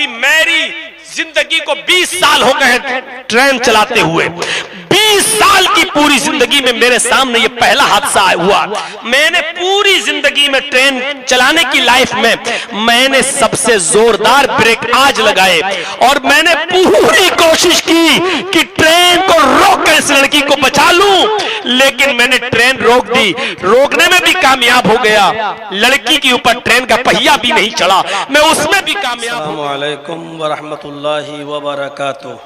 कि मेरी जिंदगी को 20 साल हो गए ट्रेन चलाते हुए। 20 साल की पूरी जिंदगी में मेरे सामने ये पहला हादसा हुआ। मैंने पूरी जिंदगी में ट्रेन चलाने की लाइफ में मैंने सबसे जोरदार ब्रेक आज लगाए और मैंने पूरी कोशिश की कि ट्रेन को रोक कर इस लड़की को बचा लूं, लेकिन मैंने ट्रेन रोक दी। रोकने में भी कामयाब हो गया, लड़की के ऊपर ट्रेन का पहिया भी नहीं चढ़ा, मैं उसमें भी कामयाब। अस्सलामु अलैकुम व रहमतुल्लाहि व बरकातुहू।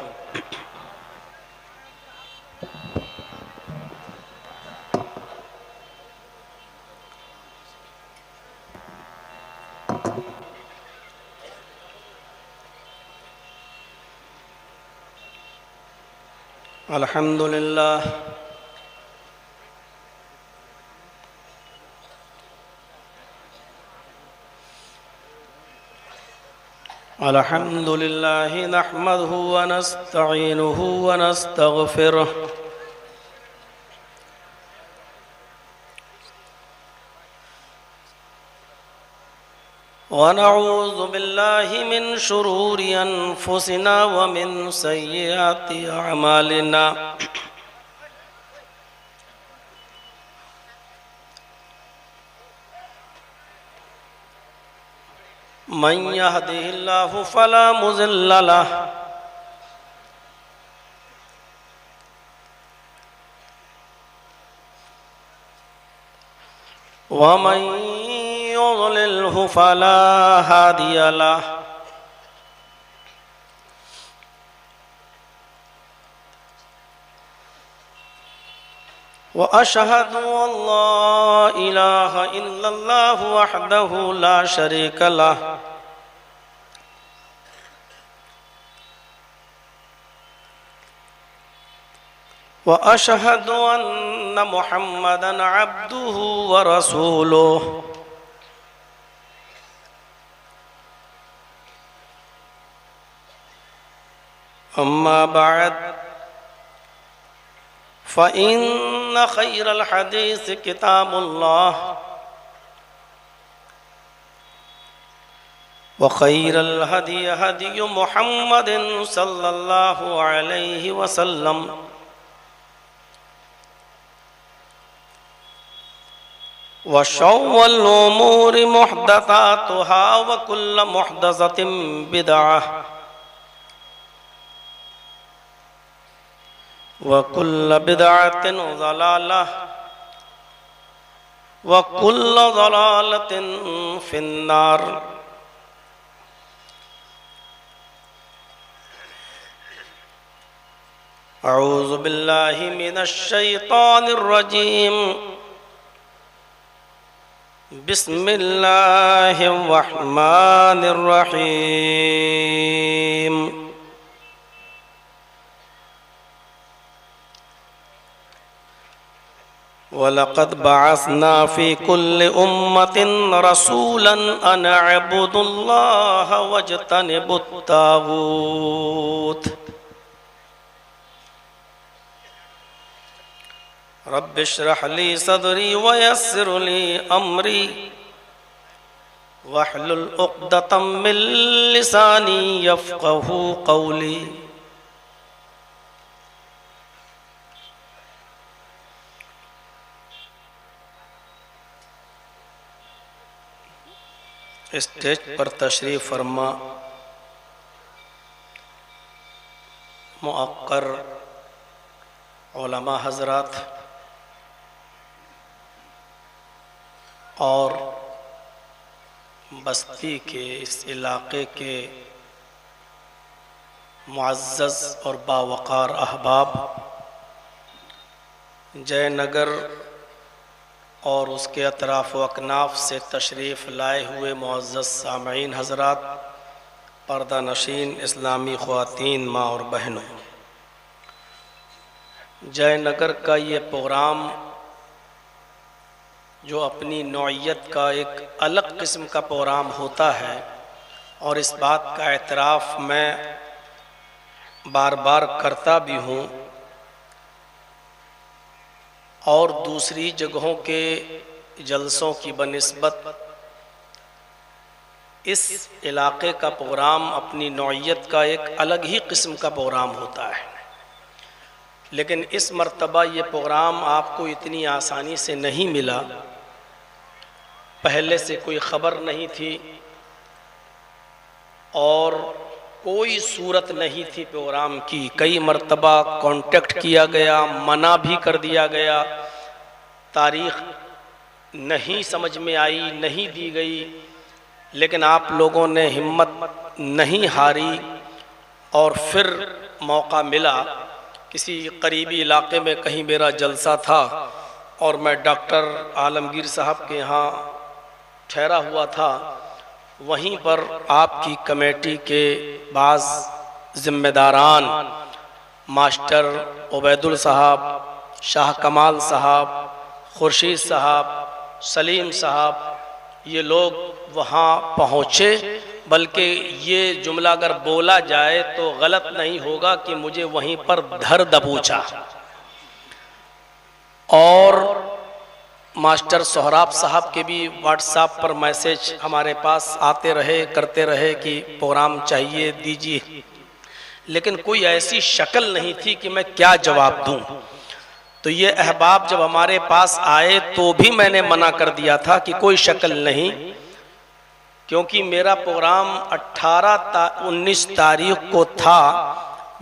अल्हम्दुलिल्लाह अल्हम्दुलिल्लाह नहमदुहु व नस्तईनुहु व नस्तगफिरुहु व नऊज़ु बिल्लाहि मिन शुरूरि अनफुसिना व मिन सय्यिआति अअमालिना। मन यहदिहिल्लाहु फला मुज़िल्ल लहु व मन युज़लिल्हु फला हादिय लहु। व अशहदु अल्ला इलाहा इल्लल्लाहु वहदहु ला शरीक लहु व अशहदु अन्न मुहम्मदन अब्दुहु व रसूलुहु। अम्मा बअद फ़इन्न खैरल हदीस किताबुल्लाह व खैरल हदी हदी मुहम्मदिन सल्लल्लाहु अलैहि वसल्लम व शर्रुल उमूरि मुहदसातुहा व कुल्लु मुहदसतिन बिदअह व कुल्लु बिदअतिन ज़लालह व कुल्लु ज़लालतिन फिन्नार। अऊज़ु बिल्लाहि मिनश शैतानिर रजीम। बिस्मिल्लाहिर रहमानिर रहीम। वलक़द बअसना फ़ी कुल्लि उम्मतिन रसूलन अन अअबुदुल्लाह वज्तनिबुत ताग़ूत। रब्बिश्रह ली सदरी वयस्सिर ली अमरी वहलुल उक़दतम मिन लिसानी यफ़क़हू क़ौली। स्टेज पर तशरीफ़ फरमा मुअक्कर उलमा हज़रात और बस्ती के इस इलाक़े के मुअज़्ज़ज़ और बावक़ार अहबाब, जयनगर और उसके अतराफ़ व अकनाफ़ से तशरीफ़ लाए हुए मुअज़्ज़ज़ सामईन हज़रात, पर्दा नशीन इस्लामी ख़वातीन माँ और बहनों, जयनगर का ये प्रोग्राम जो अपनी नौइयत का एक अलग किस्म का प्रोग्राम होता है और इस बात का एतराफ़ मैं बार बार करता भी हूँ और दूसरी जगहों के जलसों की बनिस्बत इस इलाके का प्रोग्राम अपनी नौइयत का एक अलग ही किस्म का प्रोग्राम होता है, लेकिन इस मर्तबा ये प्रोग्राम आपको इतनी आसानी से नहीं मिला। पहले से कोई ख़बर नहीं थी और कोई सूरत नहीं थी प्रोग्राम की। कई मर्तबा कांटेक्ट किया गया, मना भी कर दिया गया, तारीख़ नहीं समझ में आई, नहीं दी गई, लेकिन आप लोगों ने हिम्मत नहीं हारी और फिर मौका मिला। किसी करीबी इलाके में कहीं मेरा जलसा था और मैं डॉक्टर आलमगीर साहब के यहाँ ठहरा हुआ था। वहीं पर आपकी कमेटी के बाज़ ज़िम्मेदारान मास्टर उबैदुल साहब, शाह कमाल साहब, खुर्शीद साहब, सलीम साहब, ये लोग वहाँ पहुँचे। बल्कि ये जुमला अगर बोला जाए तो गलत नहीं होगा कि मुझे वहीं पर धर दबोचा। और मास्टर सोहराब साहब के भी व्हाट्सएप पर मैसेज हमारे पास आते रहे, करते रहे कि प्रोग्राम चाहिए, दीजिए, लेकिन कोई ऐसी शक्ल नहीं थी कि मैं क्या जवाब दूं। तो ये अहबाब जब हमारे पास आए तो भी मैंने मना कर दिया था कि कोई शक्ल नहीं, क्योंकि मेरा प्रोग्राम 19 तारीख को था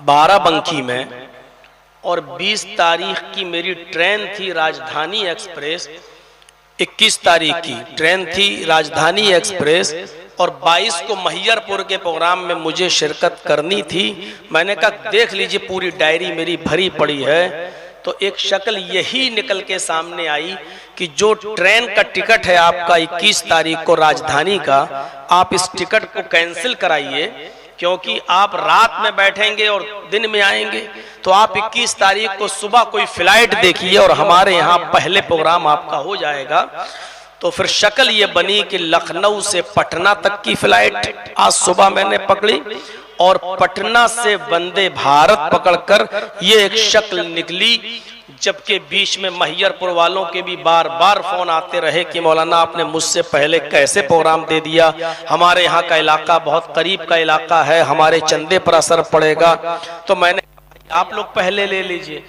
बाराबंकी में और 20 तारीख की मेरी ट्रेन थी राजधानी एक्सप्रेस। 21 तारीख की ट्रेन थी राजधानी एक्सप्रेस और 22 को महियरपुर के प्रोग्राम में मुझे शिरकत करनी थी। मैंने कहा देख लीजिए पूरी डायरी मेरी भरी पड़ी है। तो एक शक्ल यही निकल के सामने आई कि जो ट्रेन का टिकट है आपका 21 तारीख को राजधानी का, आप इस टिकट को कैंसिल कराइए, क्योंकि आप रात में बैठेंगे और दिन में आएंगे। तो आप 21 तारीख को सुबह कोई फ्लाइट देखिए और हमारे यहाँ पहले प्रोग्राम आपका हो जाएगा। तो फिर शक्ल ये बनी कि लखनऊ से पटना तक की फ्लाइट आज सुबह मैंने पकड़ी और पटना से वंदे भारत पकड़कर ये एक शक्ल निकली। जबकि बीच में महियरपुर वालों के भी बार बार फोन आते रहे कि मौलाना आपने मुझसे पहले कैसे प्रोग्राम दे दिया, हमारे यहाँ का इलाका बहुत करीब का इलाका है, हमारे चंदे पर असर पड़ेगा। तो मैंने आप लोग पहले ले लीजिए,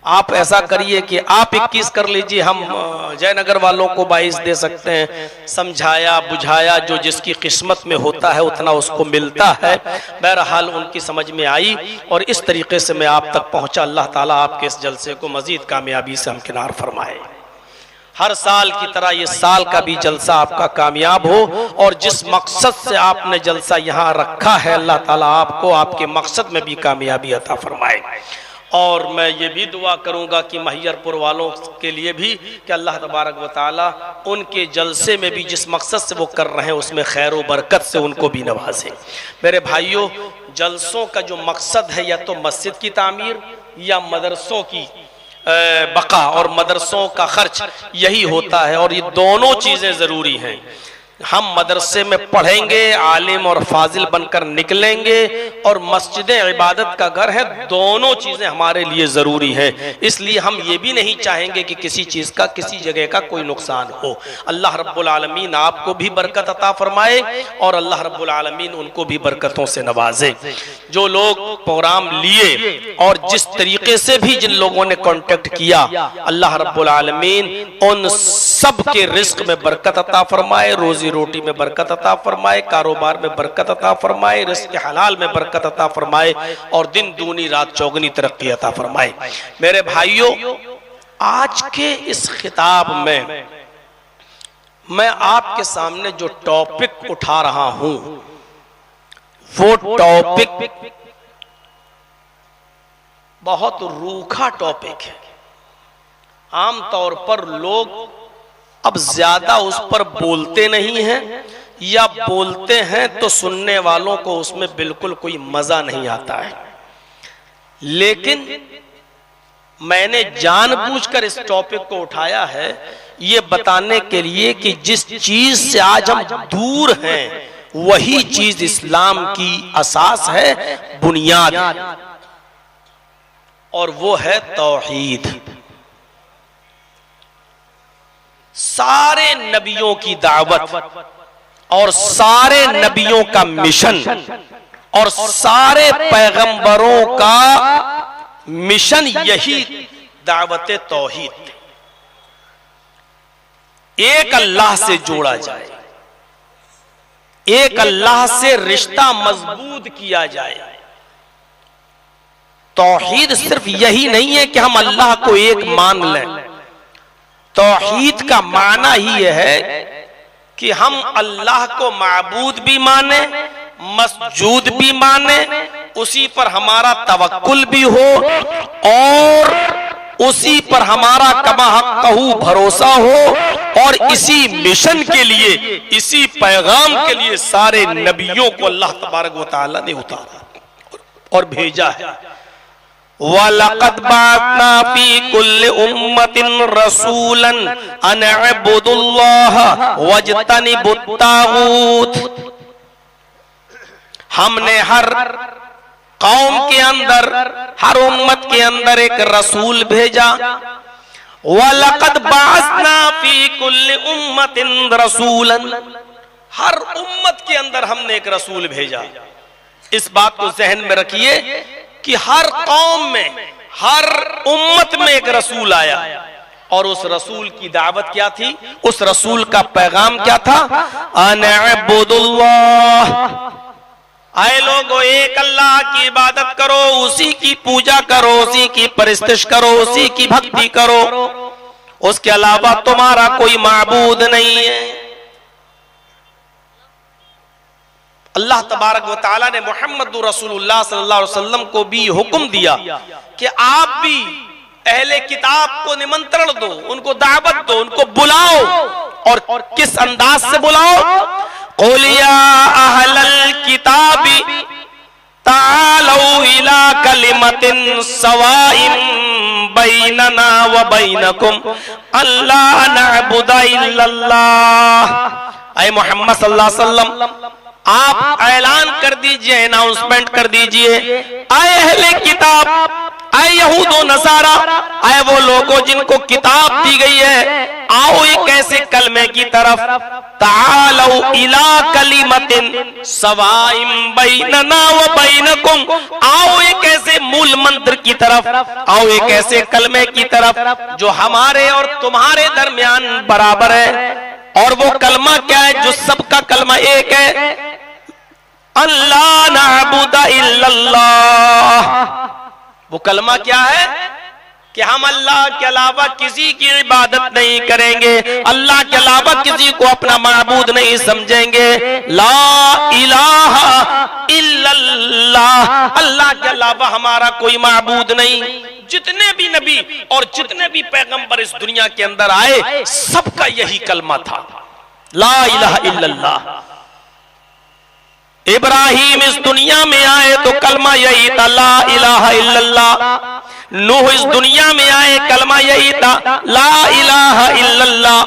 आप ऐसा करिए कि आप 21 कर लीजिए, हम जयनगर वालों को 22 दे सकते हैं। समझाया बुझाया, जो जिसकी किस्मत में होता है उतना उसको मिलता है। बहरहाल उनकी समझ में आई और इस तरीके से मैं आप तक पहुंचा। अल्लाह ताला आपके इस जलसे को मजीद कामयाबी से हमकिनार फरमाए। हर साल की तरह ये साल का भी जलसा आपका कामयाब हो और जिस मकसद से आपने जलसा यहाँ रखा है अल्लाह ताला आपको आपके मकसद में भी कामयाबी अता फरमाए। और मैं ये भी दुआ करूंगा कि महियरपुर वालों के लिए भी कि अल्लाह तबारक व ताला उनके जलसे में भी जिस मकसद से वो कर रहे हैं उसमें खैर व बरकत से उनको भी नवाजे। मेरे भाइयों, जलसों का जो मकसद है या तो मस्जिद की तामीर या मदरसों की बका और मदरसों का खर्च, यही होता है। और ये दोनों चीज़ें ज़रूरी हैं। हम मदरसे में पढ़ेंगे, आलिम और फाजिल बनकर निकलेंगे और मस्जिद इबादत का घर है, दोनों चीज़ें हमारे लिए ज़रूरी हैं। इसलिए हम ये भी नहीं चाहेंगे कि किसी चीज़ का किसी जगह का कोई नुकसान हो। अल्लाह रब्बुल आलमीन आपको भी बरकत अता फरमाए और अल्लाह रब्बुल आलमीन उनको भी बरकतों से नवाजे। जो लोग प्रोग्राम लिए और जिस तरीके से भी जिन लोगों ने कांटेक्ट किया, अल्लाह रब्बुल आलमीन उन सब के रिस्क में बरकत अता फरमाए, रोजी रोटी में बरकत अता फरमाए, कारोबार में बरकत अता फरमाए, रिज़्क़ हलाल में बरकत अता फरमाए और दिन दूनी रात चौगनी तरक्की अता फरमाए। मेरे भाइयों, आज के इस खिताब में मैं आपके सामने जो टॉपिक उठा रहा हूं वो टॉपिक बहुत रूखा टॉपिक है। आमतौर पर लोग अब ज्यादा उस पर बोलते नहीं हैं या बोलते हैं तो सुनने वालों को उसमें बिल्कुल कोई मजा नहीं आता है। लेकिन मैंने जानबूझकर इस टॉपिक को उठाया है ये बताने के लिए कि जिस चीज से आज हम दूर हैं वही चीज इस्लाम की असास है, बुनियाद, और वो है तौहीद। सारे नबियों की दावत और सारे नबियों का मिशन और सारे पैगंबरों का मिशन यही दावत तौहीद, एक अल्लाह से जोड़ा जाए, एक अल्लाह से रिश्ता मजबूत किया जाए। तौहीद सिर्फ यही नहीं है कि हम अल्लाह को एक मान लें, तौहीद का माना ही यह है कि हम अल्लाह को माबूद भी माने, मसजूद भी माने, उसी पर हमारा तवक्कुल भी हो और उसी पर हमारा कमा हक़्क़हू भरोसा हो। और इसी मिशन के लिए, इसी पैगाम के लिए सारे नबियों को अल्लाह तबारक व तआला ने उतारा और भेजा है। वलक़द बअसना फी कुल्लि उम्मतिन रसूलन अन अअ्बुदुल्लाह वज्तनिबुत तागूत। हमने हर कौम के अंदर, हर उम्मत के अंदर एक रसूल भेजा। वलक़द बअसना फी कुल्लि उम्मतिन रसूलन, हर उम्मत के अंदर हमने एक रसूल भेजा। इस बात को जहन में रखिए कि हर कौम में, हर उम्मत में एक रसूल आया और उस रसूल की दावत क्या थी, उस रसूल का पैगाम क्या था, अनअब्दुल्लाह, आए लोगों एक अल्लाह की इबादत करो, उसी की पूजा करो, उसी की परिस्तिश करो, उसी की भक्ति करो, उसके अलावा तुम्हारा कोई माबूद नहीं है। अल्लाह तबारक व तआला ने मुहम्मद रसूलुल्लाह सल्लल्लाहु अलैहि वसल्लम को भी हुक्म दिया कि आप भी अहले किताब को निमंत्रण दो, उनको दावत दो, उनको बुलाओ। और किस अंदाज से बुलाओ, क़ुल या अहलल किताबी तालौ इला कलिमतिन सवाइन बैनना व बैनकुम अल्ला नअबुदा इल्लल्लाह। ऐ मोहम्मद सल्लल्लाहु अलैहि वसल्लम, आप ऐलान कर दीजिए, अनाउंसमेंट कर दीजिए, आए अहले किताब, आए यहूद व नसारा, आए वो लोगों जिनको किताब दी गई है, आओ एक ऐसे कलमे की तरफ, तालौ इला कलिमतिन सवाइम बैनना व बैनकुम, आओ एक ऐसे मूल मंत्र की तरफ, आओ एक ऐसे कलमे की तरफ जो हमारे और तुम्हारे दरमियान बराबर है। और वो कलमा क्या है, जो सबका कलमा एक है, अल्लाह नअबुदा इल्लल्लाह। वो कलमा क्या है कि हम अल्लाह के अलावा किसी की इबादत नहीं करेंगे, अल्लाह के अलावा किसी को अपना माबूद नहीं समझेंगे। ला इलाहा इल्लल्लाह, अल्लाह के अलावा हमारा कोई माबूद नहीं। जितने भी नबी और जितने भी पैगंबर इस दुनिया के अंदर आए, सबका यही कलमा था, ला इलाहा इल्लल्लाह। इब्राहिम इस दुनिया में आए तो कलमा यही था, ला इलाहा इल्लल्लाह। नूह इस दुनिया में आए, कलमा यही था, ला इलाहा इल्लल्लाह।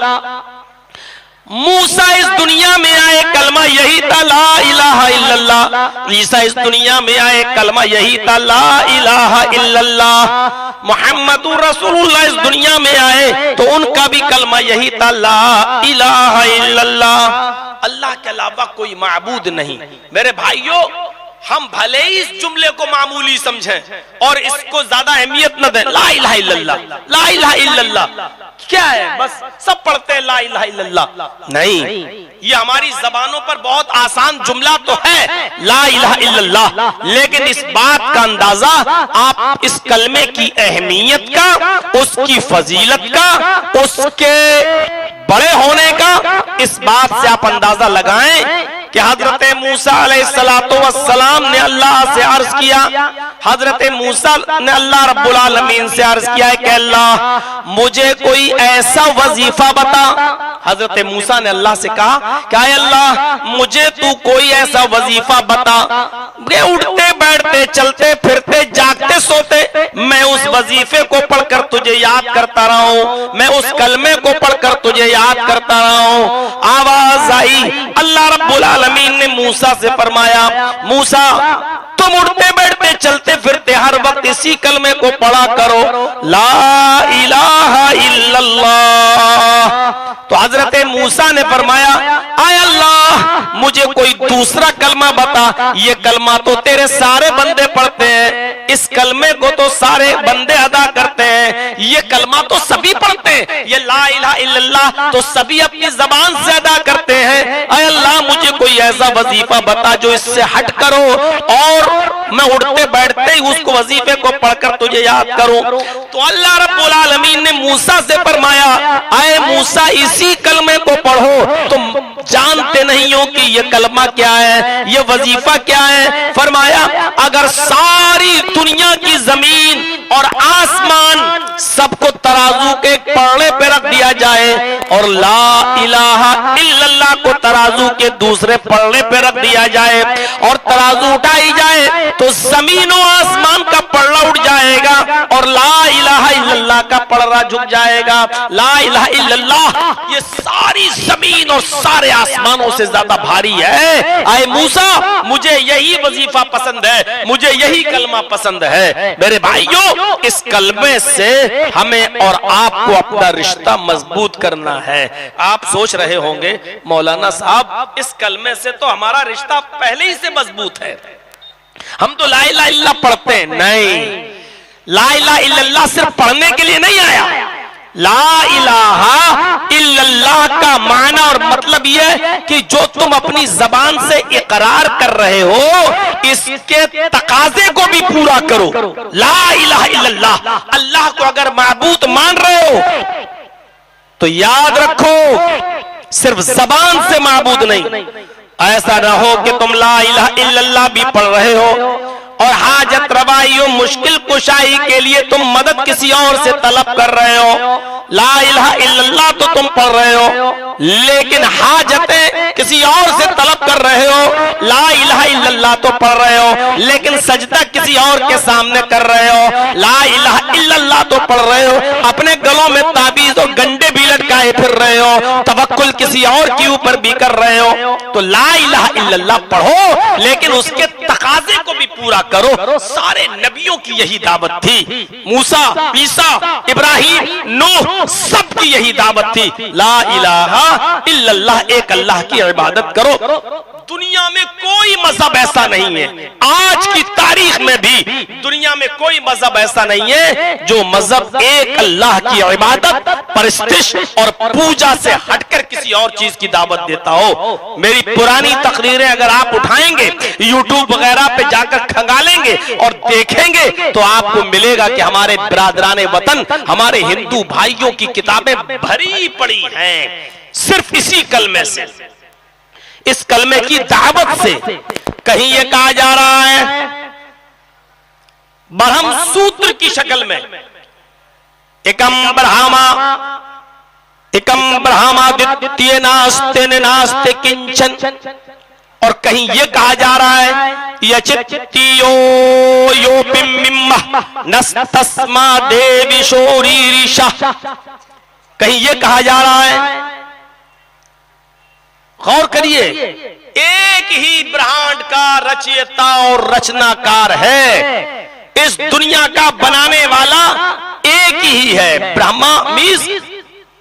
मूसा इस दुनिया में आए, कलमा यही था, ला इलाहा इल्लल्लाह। ईसा इस दुनिया में आए, कलमा यही था, ला इलाहा इल्लल्लाह। मुहम्मदुर रसूलुल्लाह इस दुनिया में आए तो उनका भी कलमा यही था, ला इलाहा इल्लल्लाह। अल्लाह के अलावा कोई माबूद नहीं। मेरे भाइयों, हम भले ही इस जुमले को मामूली समझें और इसको ज्यादा अहमियत न दें, ला इलाहा इल्लल्लाह, ला इलाहा इल्लल्लाह क्या है, बस सब पढ़ते हैं ला इलाहा इल्लल्लाह। नहीं, ये हमारी जबानों पर बहुत आसान जुमला तो है, ला इलाहा इल्लल्लाह, लेकिन इस बात का अंदाजा आप इस कलमे की अहमियत का, उसकी फजीलत का, उसके बड़े होने का, इस बात से आप अंदाजा लगाएं कि हजरत मूसा अलैहिस्सलातु वस्सलाम ने अल्लाह से अर्ज किया, हजरत मूसा ने अल्लाह रब्बुल आलमीन से अर्ज किया है कि अल्लाह मुझे कोई ऐसा वजीफा बता। हजरत मूसा ने अल्लाह से कहा क्या अल्लाह मुझे तू कोई ऐसा वजीफा बता, उठते बैठते चलते फिरते जागते सोते मैं उस वजीफे को पढ़कर तुझे याद करता रहा हूँ, मैं उस कलमे को पढ़कर तुझे याद करता रहा हूँ। आवाज आई, अल्लाह रब्बुल आलमीन ने मूसा से फरमाया, मूसा तुम उठते बैठते चलते फिरते हर वक्त वक्त इसी कलमे को पढ़ा करो, ला इलाहा इल्लल्लाह। तो हजरत मूसा ने फरमाया, आय अल्लाह मुझे कोई दूसरा कलमा बता, ये कलमा तो तेरे सारे बंदे पढ़ते हैं, इस कलमे को तो सारे बंदे अदा करते हैं, ये कलमा तो सभी पढ़ते हैं, ये ला इलाहा इल्लल्लाह तो सभी अपनी जबान से अदा करते हैं। आय अल्लाह मुझे कोई ऐसा वजीफा बता जो इससे हट करो और मैं उठते बैठते ही उसको वजीफे को पढ़कर तुझे याद करूं। तो अल्लाह रब्बुल आलमीन ने मूसा से फरमाया, आए मूसा इसी कलमे को पढ़ो, तुम जानते नहीं हो कि ये कलमा क्या है, ये वजीफा क्या है। फरमाया अगर सारी दुनिया की जमीन और आसमान सबको तराजू के पलड़े पे रख दिया जाए और ला इलाहा इल्लल्लाह को तराजू के दूसरे पलड़े पे रख दिया जाए और तराजू उठाई जाए तो जमीन और आसमान का पलड़ा उठ जाएगा और ला इलाहा इल्लल्लाह का पलड़ा झुक जाएगा। ला इलाहा इल्लल्लाह ये सारी जमीन और सारे आसमानों से ज्यादा भारी है। आए मूसा मुझे यही वजीफा पसंद है, मुझे यही कलमा पसंद है। मेरे भाइयों इस कलमे से हमें और आपको अपना रिश्ता मजबूत करना है। आप सोच रहे होंगे मौलाना साहब इस कलमे से तो हमारा रिश्ता पहले ही से मजबूत है, हम तो ला इलाहा इल्लल्लाह पढ़ते हैं। नहीं, ला इलाहा इल्लल्लाह सिर्फ पढ़ने के लिए नहीं आया। ला इलाहा इल्लल्लाह का माना और मतलब यह कि जो तुम अपनी जबान से इकरार कर रहे हो इसके तकाजे को भी पूरा करो। ला इलाहा इल्लल्लाह, अल्लाह को अगर माबूद मान रहे हो तो याद रखो सिर्फ जबान से माबूद नहीं, ऐसा ना हो कि तुम ला इलाहा इल्लल्लाह भी पढ़ रहे हो और हाजत रवाई और मुश्किल कुशाई के लिए तुम मदद किसी और से तलब कर रहे हो। ला इलाहा इल्लल्लाह तो तुम पढ़ रहे हो लेकिन हाजतें किसी और से तलब कर रहे हो। ला इलाहा इल्लल्लाह तो पढ़ रहे हो लेकिन सजदा किसी और के सामने कर रहे हो। ला इलाहा इल्लल्लाह तो पढ़ रहे हो, अपने गलों में ताबीज और गंडे भी लटकाए फिर रहे हो, तवक्कुल किसी और के ऊपर भी कर रहे हो। तो ला इलाहा इल्लल्लाह पढ़ो लेकिन उसके तकाजे को भी पूरा करो। सारे नबियों की यही दावत थी, मूसा, ईसा, इब्राहिम, नूह सबकी यही दावत थी, ला इलाहा इल्लल्लाह, एक अल्लाह की इबादत करो। दुनिया में कोई मजहब ऐसा नहीं है, आज की तारीख में भी दुनिया में कोई मजहब ऐसा नहीं है जो मजहब एक अल्लाह की इबादत, परस्तिश और पूजा से हटकर किसी और चीज की दावत देता हो। मेरी पुरानी तकरीरें अगर आप उठाएंगे यूट्यूब वगैरह पे जाकर खंगालेंगे और देखेंगे तो आपको मिलेगा कि हमारे बिरादराने वतन, हमारे हिंदू भाइयों की किताबें भरी पड़ी हैं सिर्फ इसी कलमे से, इस कलमे की दावत से। कहीं ये कहा जा रहा है ब्रह्म सूत्र की शक्ल में एकम ब्रह्मा द्वितीय नास्ते नास्ते किंचन, और कहीं ये कहा जा रहा है यचित्तियो यो पिम्मिम्मा नस्तस्मा देवी शोरीरिशा, कहीं ये कहा जा रहा है। गौर करिए, एक ही ब्रह्मांड का रचयिता और रचनाकार है, इस दुनिया का बनाने वाला एक ही है। ब्रह्मा मीन्स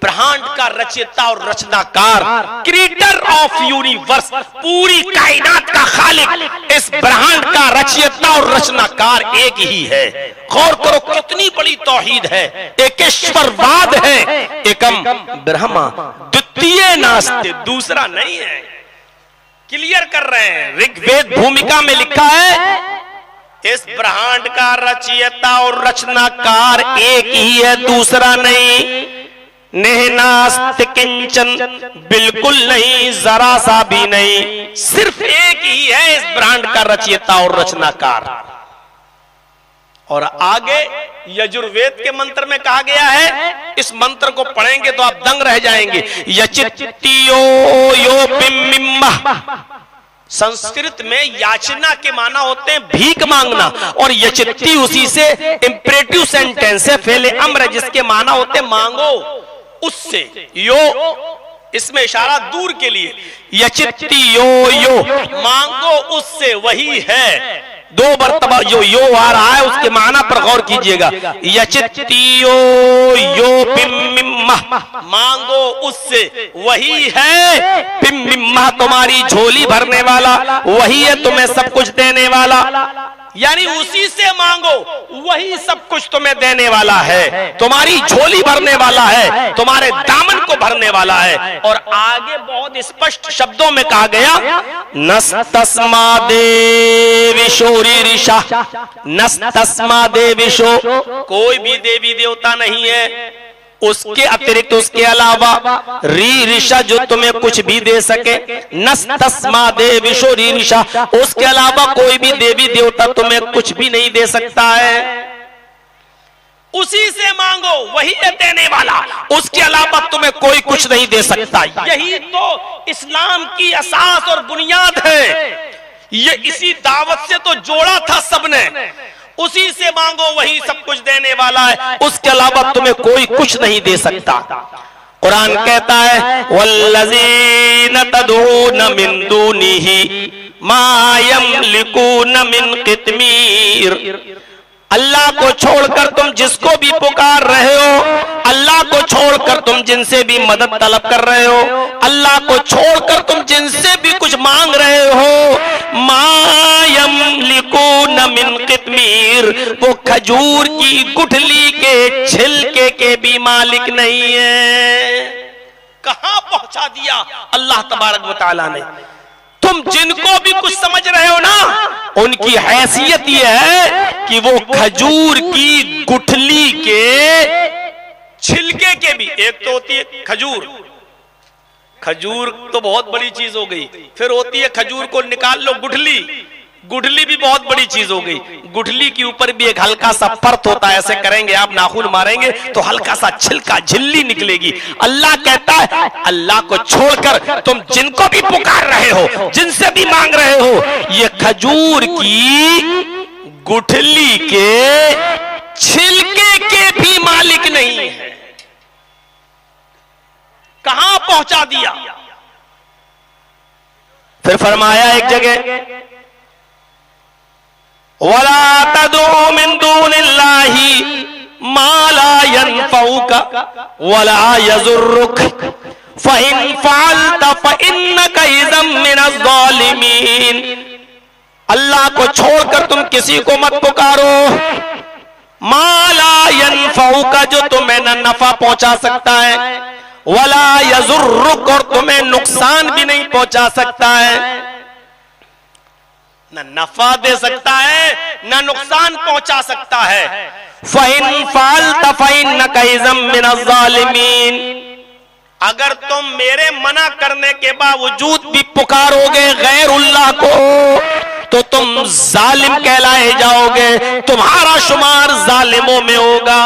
ब्रह्मांड का रचयिता और रचनाकार, क्रिएटर ऑफ यूनिवर्स, पूरी कायनात का खालिक, इस ब्रह्मांड का रचयिता और रचनाकार एक ही है। गौर करो कितनी बड़ी तौहीद है, एकेश्वरवाद है। एकम ब्रह्मा द्वितीय नास्ते, दूसरा नहीं है। क्लियर कर रहे हैं, ऋग्वेद भूमिका में लिखा है इस ब्रह्मांड का रचयिता और रचनाकार एक ही है, दूसरा नहीं। नेहनास्त किंचन, बिल्कुल नहीं, जरा सा भी नहीं, सिर्फ एक ही है इस ब्रह्मांड का रचयिता और रचनाकार। और आगे यजुर्वेद के मंत्र में कहा गया है, इस मंत्र को पढ़ेंगे तो आप दंग रह जाएंगे। यचित्तियो यो पिम्मिम्मा, संस्कृत में याचना के माना होते हैं भीख मांगना, और यचित्ती उसी से इंपरेटिव सेंटेंस है, फेले अम्र, जिसके माना होते मांगो उससे। यो इसमें इशारा दूर के लिए, यचित्ती यो यो, मांगो उससे, वही है। दो मरतबा जो यो आ रहा है उसके माना पर गौर कीजिएगा। यचित्तियो यो पिम्मिम्मा, मांगो उससे, वही है पिम्मिम्मा तुम्हारी झोली भरने वाला, वही है तुम्हें सब कुछ देने वाला। यानी उसी से मांगो, वही सब कुछ तुम्हें देने वाला है, तुम्हारी झोली भरने वाला है, तुम्हारे दामन को भरने वाला है। और आगे बहुत स्पष्ट शब्दों में कहा गया, नस्तस्मा देविशोरी ऋषा, नस्तस्मा देविशो, कोई भी देवी देवता नहीं है उसके अतिरिक्त, उसके अलावा री ऋषा जो तुम्हें कुछ भी दे सके, नस्तस्मा देविशो री ऋषा, उसके अलावा कोई भी देवी देवता तुम्हें कुछ भी नहीं दे सकता है। उसी से मांगो, वही है देने वाला, उसके अलावा तुम्हें कोई कुछ नहीं दे सकता। यही तो इस्लाम की असास और बुनियाद है। ये इसी दावत से तो जोड़ा था सबने, उसी से मांगो, वही सब कुछ देने वाला है, उसके अलावा तुम्हें कोई कुछ नहीं दे सकता। कुरान कहता है, वल्लज़ीन तदऊन मिन दूनिही मा यमलिकून मिन कितमीर, अल्लाह को छोड़कर तुम जिसको भी पुकार रहे हो, अल्लाह को छोड़कर तुम जिनसे भी मदद तलब कर रहे हो, अल्लाह को छोड़कर तुम जिनसे भी कुछ मांग रहे हो, मा यमलिकून मिन कितमीर, वो खजूर की गुठली के छिलके के भी मालिक नहीं है। कहां पहुंचा दिया अल्लाह तबारक व तआला ने। तुम जिनको भी कुछ समझ रहे हो ना, उनकी हैसियत यह है कि वो खजूर की गुठली के छिलके के भी, एक तो होती है खजूर, खजूर तो बहुत बड़ी चीज हो गई, फिर होती है खजूर को निकाल लो गुठली, गुठली भी बहुत बड़ी चीज हो गई। गुठली के ऊपर भी एक हल्का सा परत होता है, ऐसे करेंगे आप, नाखून मारेंगे तो हल्का सा छिलका झिल्ली निकलेगी। अल्लाह कहता है, अल्लाह को छोड़कर तुम जिनको भी पुकार रहे हो, जिनसे भी मांग रहे हो, ये खजूर की गुठली के छिलके के भी मालिक नहीं है। कहां पहुंचा दिया। फिर फरमाया एक जगह, वला तदू मिन दूनिल्लाही मा ला यनफउका वला यजुर्रुक फइन फअलत फइन्नका इज़म मिनज़ ज़ालिमीन, अल्लाह को छोड़कर तुम किसी को मत पुकारो, मा ला यनफउका, जो तुम्हें न नफा पहुंचा सकता है, वला यजुर्रुक, और तुम्हें नुकसान भी नहीं पहुंचा सकता है, न नफा दे सकता है न नुकसान पहुंचा सकता है। फ़इन फ़अलत फ़इन्नका इज़म मिनज़ ज़ालिमीन, अगर तुम मेरे मना करने के बावजूद भी पुकारोगे गैरुल्लाह को तो तुम जालिम कहलाए जाओगे, तुम्हारा शुमार जालिमों में होगा।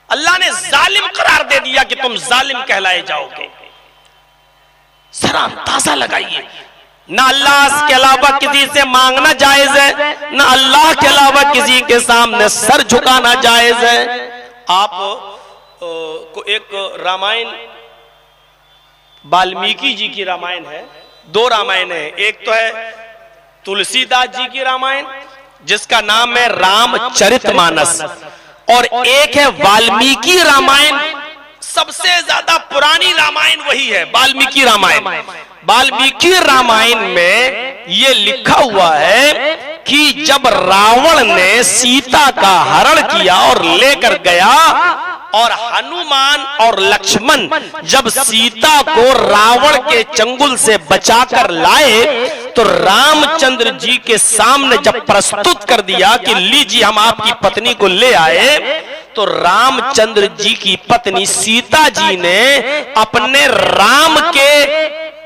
अल्लाह ने जालिम करार दे दिया कि तुम जालिम कहलाए जाओगे। जरा अंदाजा लगाइए, ना अल्लाह के अलावा किसी से मांगना जायज है, ना अल्लाह के अलावा किसी के सामने सर झुकाना जायज है। आप को एक रामायण, वाल्मीकि जी की रामायण है, दो रामायण है, एक तो है तुलसीदास जी की रामायण जिसका नाम है रामचरितमानस, और एक है वाल्मीकि रामायण। सबसे ज्यादा पुरानी रामायण वही है, वाल्मीकि रामायण। वाल्मीकि रामायण में ये लिखा हुआ है कि जब रावण ने सीता का हरण किया और लेकर गया, और हनुमान और लक्ष्मण जब सीता को रावण के चंगुल से बचाकर लाए, तो रामचंद्र जी के सामने जब प्रस्तुत कर दिया कि लीजिए हम आपकी पत्नी को ले आए, तो रामचंद्र जी की पत्नी सीता जी ने अपने राम के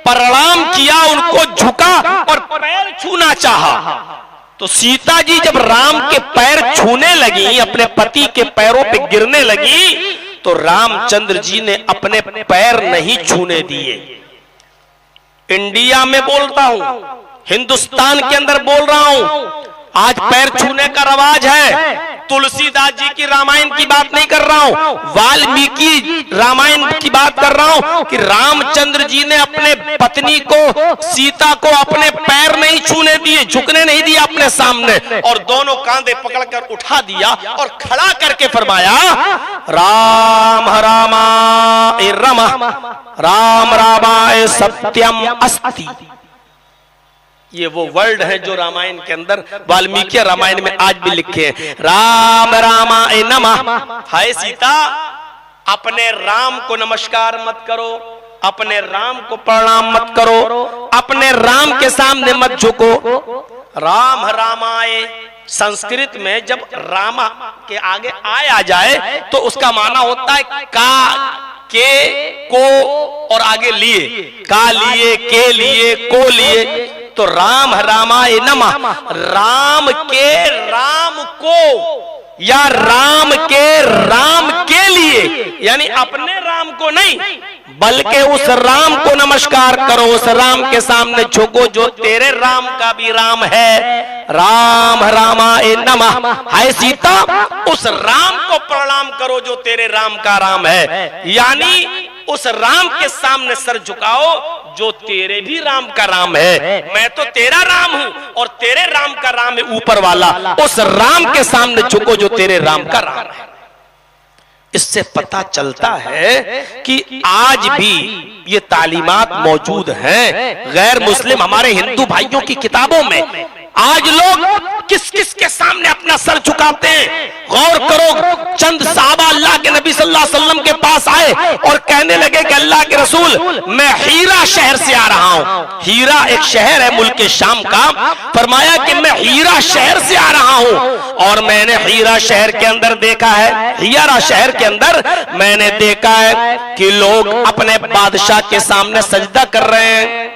प्रणाम किया, उनको झुका और पैर छूना चाहा। तो सीता जी जब राम के पैर छूने लगी, अपने पति के पैरों पे गिरने लगी, तो रामचंद्र जी ने अपने पैर नहीं छूने दिए। इंडिया में बोलता हूं, हिंदुस्तान के अंदर बोल रहा हूं, आज पैर छूने का रवाज है, तुलसीदास जी की रामायण की बात नहीं कर रहा हूं, वाल्मीकि रामायण की बात कर रहा हूं कि रामचंद्र जी ने अपने पत्नी को, सीता को अपने पैर नहीं छूने दिए, झुकने नहीं दिया अपने सामने, और दोनों कांधे पकड़कर उठा दिया और खड़ा करके फरमाया राम रामाय रमा राम रामाय सत्यम अस्ति। ये वो वर्ड है जो रामायण के अंदर, वाल्मीकि रामायण में आज भी लिखे हैं, राम रामाय नमः। हाय सीता, अपने राम को नमस्कार मत करो, अपने राम को प्रणाम मत करो, अपने राम के सामने मत झुको। राम रामाय संस्कृत में जब रामा के आगे आय आ जाए तो उसका माना होता है का, के, को और आगे लिए, का लिए, के लिए, को लिए। तो राम रामाय नमः, राम के राम को या राम के लिए, यानी अपने राम को नहीं बल्कि उस राम को नमस्कार करो, उस राम के सामने झुको जो तेरे राम का भी राम है। राम रामाय नमः। हाय सीता, उस राम को प्रणाम करो जो तेरे राम का राम है, यानी उस राम के सामने सर झुकाओ जो तेरे भी राम का राम है। मैं तो तेरा राम हूं और तेरे राम का राम है ऊपर वाला, उस राम के सामने झुको जो तेरे राम का राम है। इससे पता चलता है कि आज भी ये तालीमात मौजूद हैं गैर मुस्लिम हमारे हिंदू भाइयों की किताबों में। आज लोग किस किस के सामने अपना सर झुकाते हैं। गौर करो, चंद साहबा अल्लाह के नबी सल्लल्लाहु अलैहि वसल्लम के पास आए और कहने लगे कि अल्लाह के रसूल, मैं हीरा शहर से आ रहा हूं। हीरा एक शहर है मुल्क शाम का। फरमाया कि मैं हीरा शहर से आ रहा हूं और मैंने हीरा शहर के अंदर देखा है, हीरा शहर के अंदर मैंने देखा है कि लोग अपने बादशाह के सामने सजदा कर रहे हैं।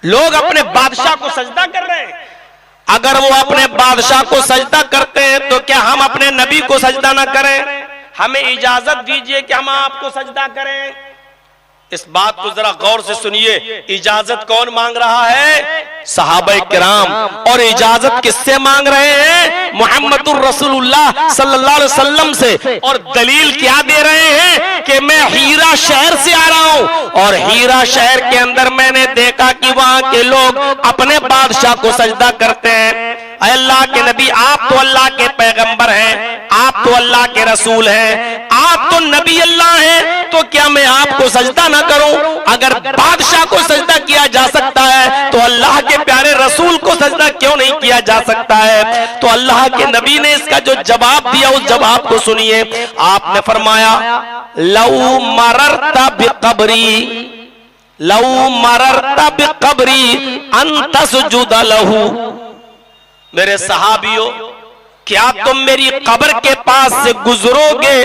लोग अपने बादशाह को सजदा कर रहे हैं। अगर वो अपने बादशाह को सजदा करते हैं तो क्या हम अपने नबी को सजदा ना करें? हमें इजाजत दीजिए कि हम आपको सजदा करें। इस बात को जरा गौर से सुनिए, इजाजत कौन मांग रहा है? सहाबा किराम। और इजाजत किससे मांग रहे हैं? मुहम्मदुर रसूलुल्लाह सल्लल्लाहु अलैहि वसल्लम से। और दलील क्या दे रहे हैं कि मैं हीरा शहर से आ रहा हूं और हीरा शहर के अंदर मैंने देखा कि वहां के लोग अपने बादशाह को सजदा करते हैं। अल्लाह के नबी, आप तो अल्लाह के पैगंबर हैं, आप तो अल्लाह के रसूल हैं, आप तो नबी अल्लाह हैं, तो क्या मैं आपको सजदा ना करूं? अगर बादशाह को सजदा किया जा सकता है तो अल्लाह के प्यारे रसूल को सजदा क्यों नहीं किया जा सकता है? तो अल्लाह के नबी ने इसका जो जवाब दिया उस जवाब को सुनिए। आपने फरमाया लऊ मररता बिक़ब्री, लऊ मररता बिक़ब्री अन तस्जुद लहू। मेरे सहाबियों, क्या तुम मेरी कब्र के पास से गुजरोगे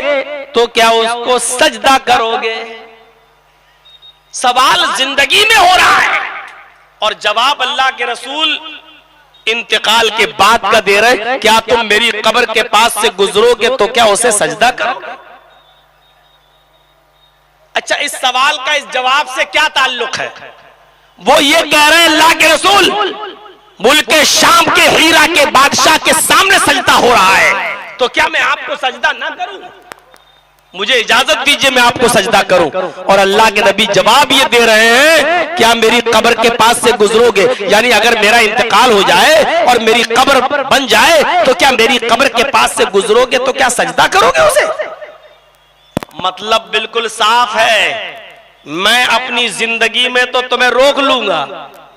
तो क्या उसको सजदा करोगे? सवाल जिंदगी में हो रहा है और जवाब अल्लाह के रसूल इंतकाल के बाद का दे रहे। क्या तुम मेरी कब्र के पास से गुजरोगे तो क्या उसे सजदा करोगे? अच्छा, इस सवाल का इस जवाब से क्या ताल्लुक है? वो ये कह रहे हैं अल्लाह के रसूल, मुल्क शाम के हीरा के बादशाह के सामने सजदा हो रहा है, तो क्या मैं आपको सजदा ना करूं? मुझे इजाजत दीजिए मैं आपको सजदा करूं। और अल्लाह के नबी जवाब ये दे रहे हैं, क्या मेरी कब्र के पास से गुजरोगे, यानी अगर मेरा इंतकाल हो जाए और मेरी कब्र बन जाए तो क्या मेरी कब्र के पास से गुजरोगे तो क्या सजदा करोगे उसे? मतलब बिल्कुल साफ है, मैं अपनी जिंदगी में तो तुम्हें रोक लूंगा,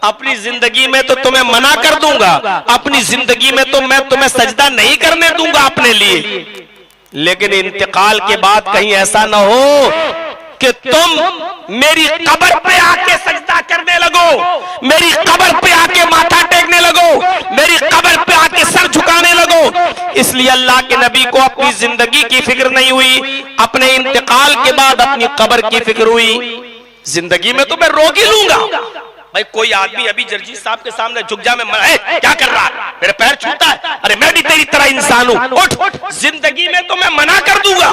अपनी जिंदगी में तो तुम्हें मना कर दूंगा, अपनी जिंदगी में तो मैं तुम्हें सजदा नहीं करने दूंगा अपने लिए, लेकिन इंतकाल के बाद कहीं ऐसा ना हो कि तुम मेरी कब्र पे आके सजदा करने लगो, मेरी कब्र पे आके माथा टेकने लगो, मेरी कब्र पे आके सर झुकाने लगो। इसलिए अल्लाह के नबी को अपनी जिंदगी की फिक्र नहीं हुई, अपने इंतकाल के बाद अपनी कब्र की फिक्र हुई। जिंदगी में तो मैं रोक ही लूंगा, भाई कोई आदमी अभी जर्जी साहब के सामने झुक जा, मैं क्या कर रहा है, मेरे पैर छूता है, अरे मैं भी तेरी तरह इंसान हूं, उठ। जिंदगी में तो मैं मना कर दूंगा,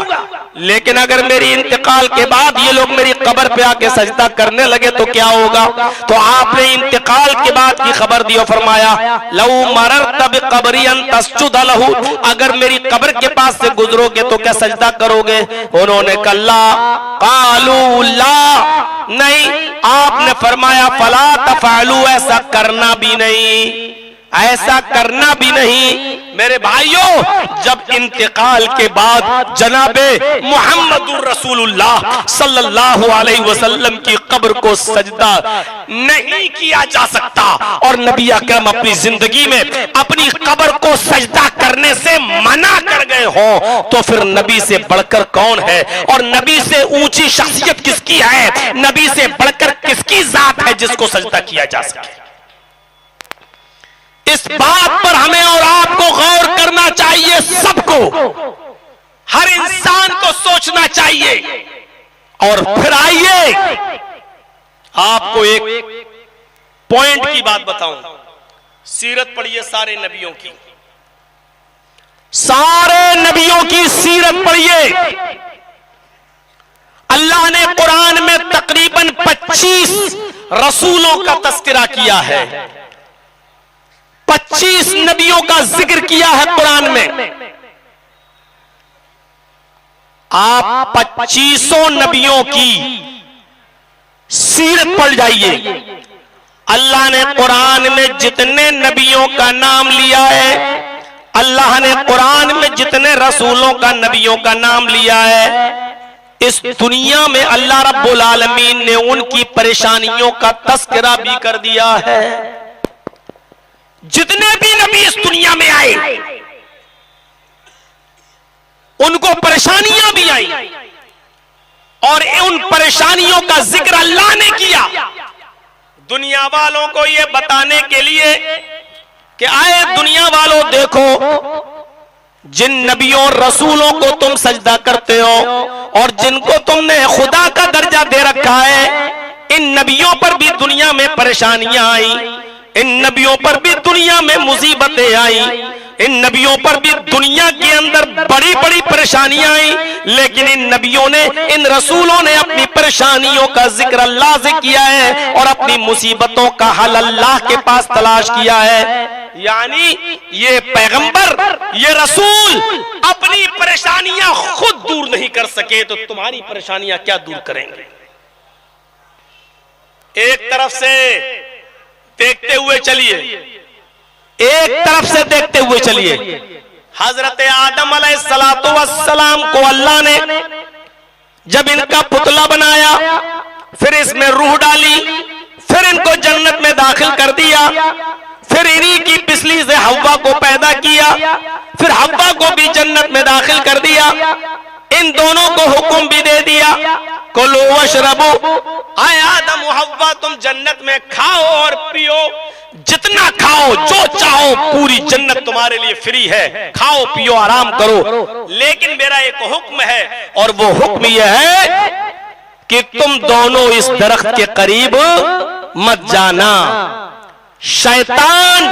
लेकिन अगर मेरी इंतकाल के बाद ये लोग मेरी कब्र पे आके सजदा करने लगे तो क्या होगा? तो आपने इंतकाल के बाद की खबर दी और फरमाया लऊ मररत बिक़ब्री अन तस्जुद लहू, अगर मेरी कब्र के पास से गुजरोगे तो क्या सजदा करोगे? उन्होंने कल्ला कालू ला, नहीं। आपने फरमाया फला तफालू, ऐसा करना भी नहीं, ऐसा करना भी नहीं। मेरे भाइयों, जब इंतकाल के बाद जनाबे मुहम्मदुर रसूलुल्लाह सल्लल्लाहु अलैहि वसल्लम की कब्र को सजदा नहीं किया जा सकता और नबी अकरम अपनी जिंदगी में अपनी कब्र को सजदा करने से मना कर गए हो, तो फिर नबी से बढ़कर कौन है? और नबी से ऊंची शख्सियत किसकी है? नबी से बढ़कर किसकी जात है जिसको सजदा किया जा सके? इस बात पर हमें और आपको गौर करना चाहिए, सबको, हर इंसान को सोचना चाहिए। और फिर आइए आपको एक पॉइंट की बात बताऊं। सीरत पढ़िए सारे नबियों की, सारे नबियों की सीरत पढ़िए। अल्लाह ने कुरान में तकरीबन 25 रसूलों का तस्करा किया है, 25 नबियों का जिक्र किया है कुरान में। आप 25 नबियों की सीरत पढ़ जाइए। अल्लाह ने कुरान में जितने नबियों का नाम लिया है, अल्लाह ने कुरान में जितने रसूलों का, नबियों का नाम लिया है, इस दुनिया में अल्लाह रब्बुल आलमीन ने उनकी परेशानियों का तस्करा भी कर दिया है। जितने भी नबी इस दुनिया में आए उनको परेशानियां भी आई और उन परेशानियों का जिक्र अल्लाह ने किया दुनिया वालों को यह बताने के लिए कि आए दुनिया वालों, देखो जिन नबियों रसूलों को तुम सजदा करते हो और जिनको तुमने खुदा का दर्जा दे रखा है, इन नबियों पर भी दुनिया में परेशानियां आई, इन नबियों पर भी दुनिया में मुसीबतें आई, इन नबियों पर भी दुनिया के अंदर बड़ी बड़ी परेशानियां आई, लेकिन इन नबियों ने, इन रसूलों ने अपनी परेशानियों का जिक्र अल्लाह से किया है और अपनी मुसीबतों का हल अल्लाह के पास तलाश किया है। यानी ये पैगंबर, ये रसूल अपनी परेशानियां खुद दूर नहीं कर सके तो तुम्हारी परेशानियां क्या दूर करेंगे? एक तरफ से देखते हुए चलिए, एक तरफ से देखते हुए चलिए। हजरत आदम अलैहिस्सलातु वस्सलाम को अल्लाह ने जब इनका पुतला बनाया, फिर इसमें रूह डाली, फिर इनको जन्नत में दाखिल कर दिया, फिर इन्हीं की पिसली से हव्वा को पैदा किया, फिर हव्वा को भी जन्नत में दाखिल कर दिया, इन दोनों को हुक्म भी दे दिया कुलू वशरबू, आए आदम हव्वा तुम जन्नत में खाओ और पियो, जितना खाओ जो चाहो, पूरी जन्नत तुम्हारे लिए फ्री है, खाओ पियो आराम करो, लेकिन मेरा एक हुक्म है और वो हुक्म यह है कि तुम दोनों इस दरख्त के करीब मत जाना। शैतान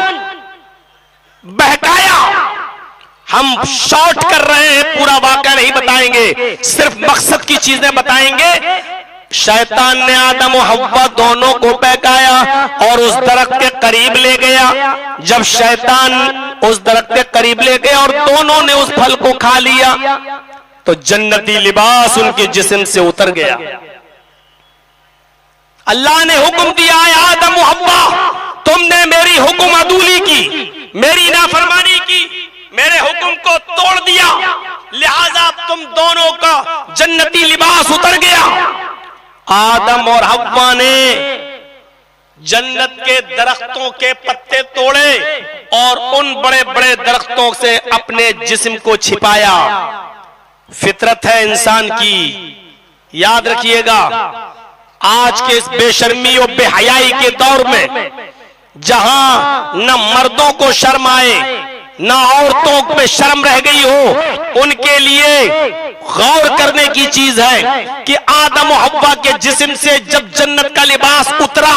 बहकाया, हम शॉर्ट कर रहे हैं, पूरा वाक़या नहीं बताएंगे, सिर्फ मकसद की चीजें बताएंगे। शैतान ने आदम और हव्वा दोनों को बहकाया और उस दरख्त के करीब ले गया। जब शैतान उस दरख्त के करीब ले गया और दोनों ने उस फल को खा लिया तो जन्नती लिबास उनके जिस्म से उतर गया। अल्लाह ने हुक्म दिया है आदम और हव्वा, तुमने मेरी हुक्म अदूली की, मेरी नाफरमानी की, मेरे हुक्म को तोड़ दिया, लिहाजा तुम दोनों का जन्नती लिबास उतर गया। आदम और हव्वा ने जन्नत के दरख्तों के पत्ते तोड़े और उन बड़े बड़े दरख्तों से अपने जिस्म को छिपाया। फितरत है इंसान की, याद रखिएगा। आज के इस बेशर्मी और बेहयाई के दौर में जहां न मर्दों को शर्म आए न औरतों में शर्म रह गई हो, उनके लिए गौर करने की चीज है कि आदम और हव्वा के जिस्म से जब जन्नत का लिबास उतरा,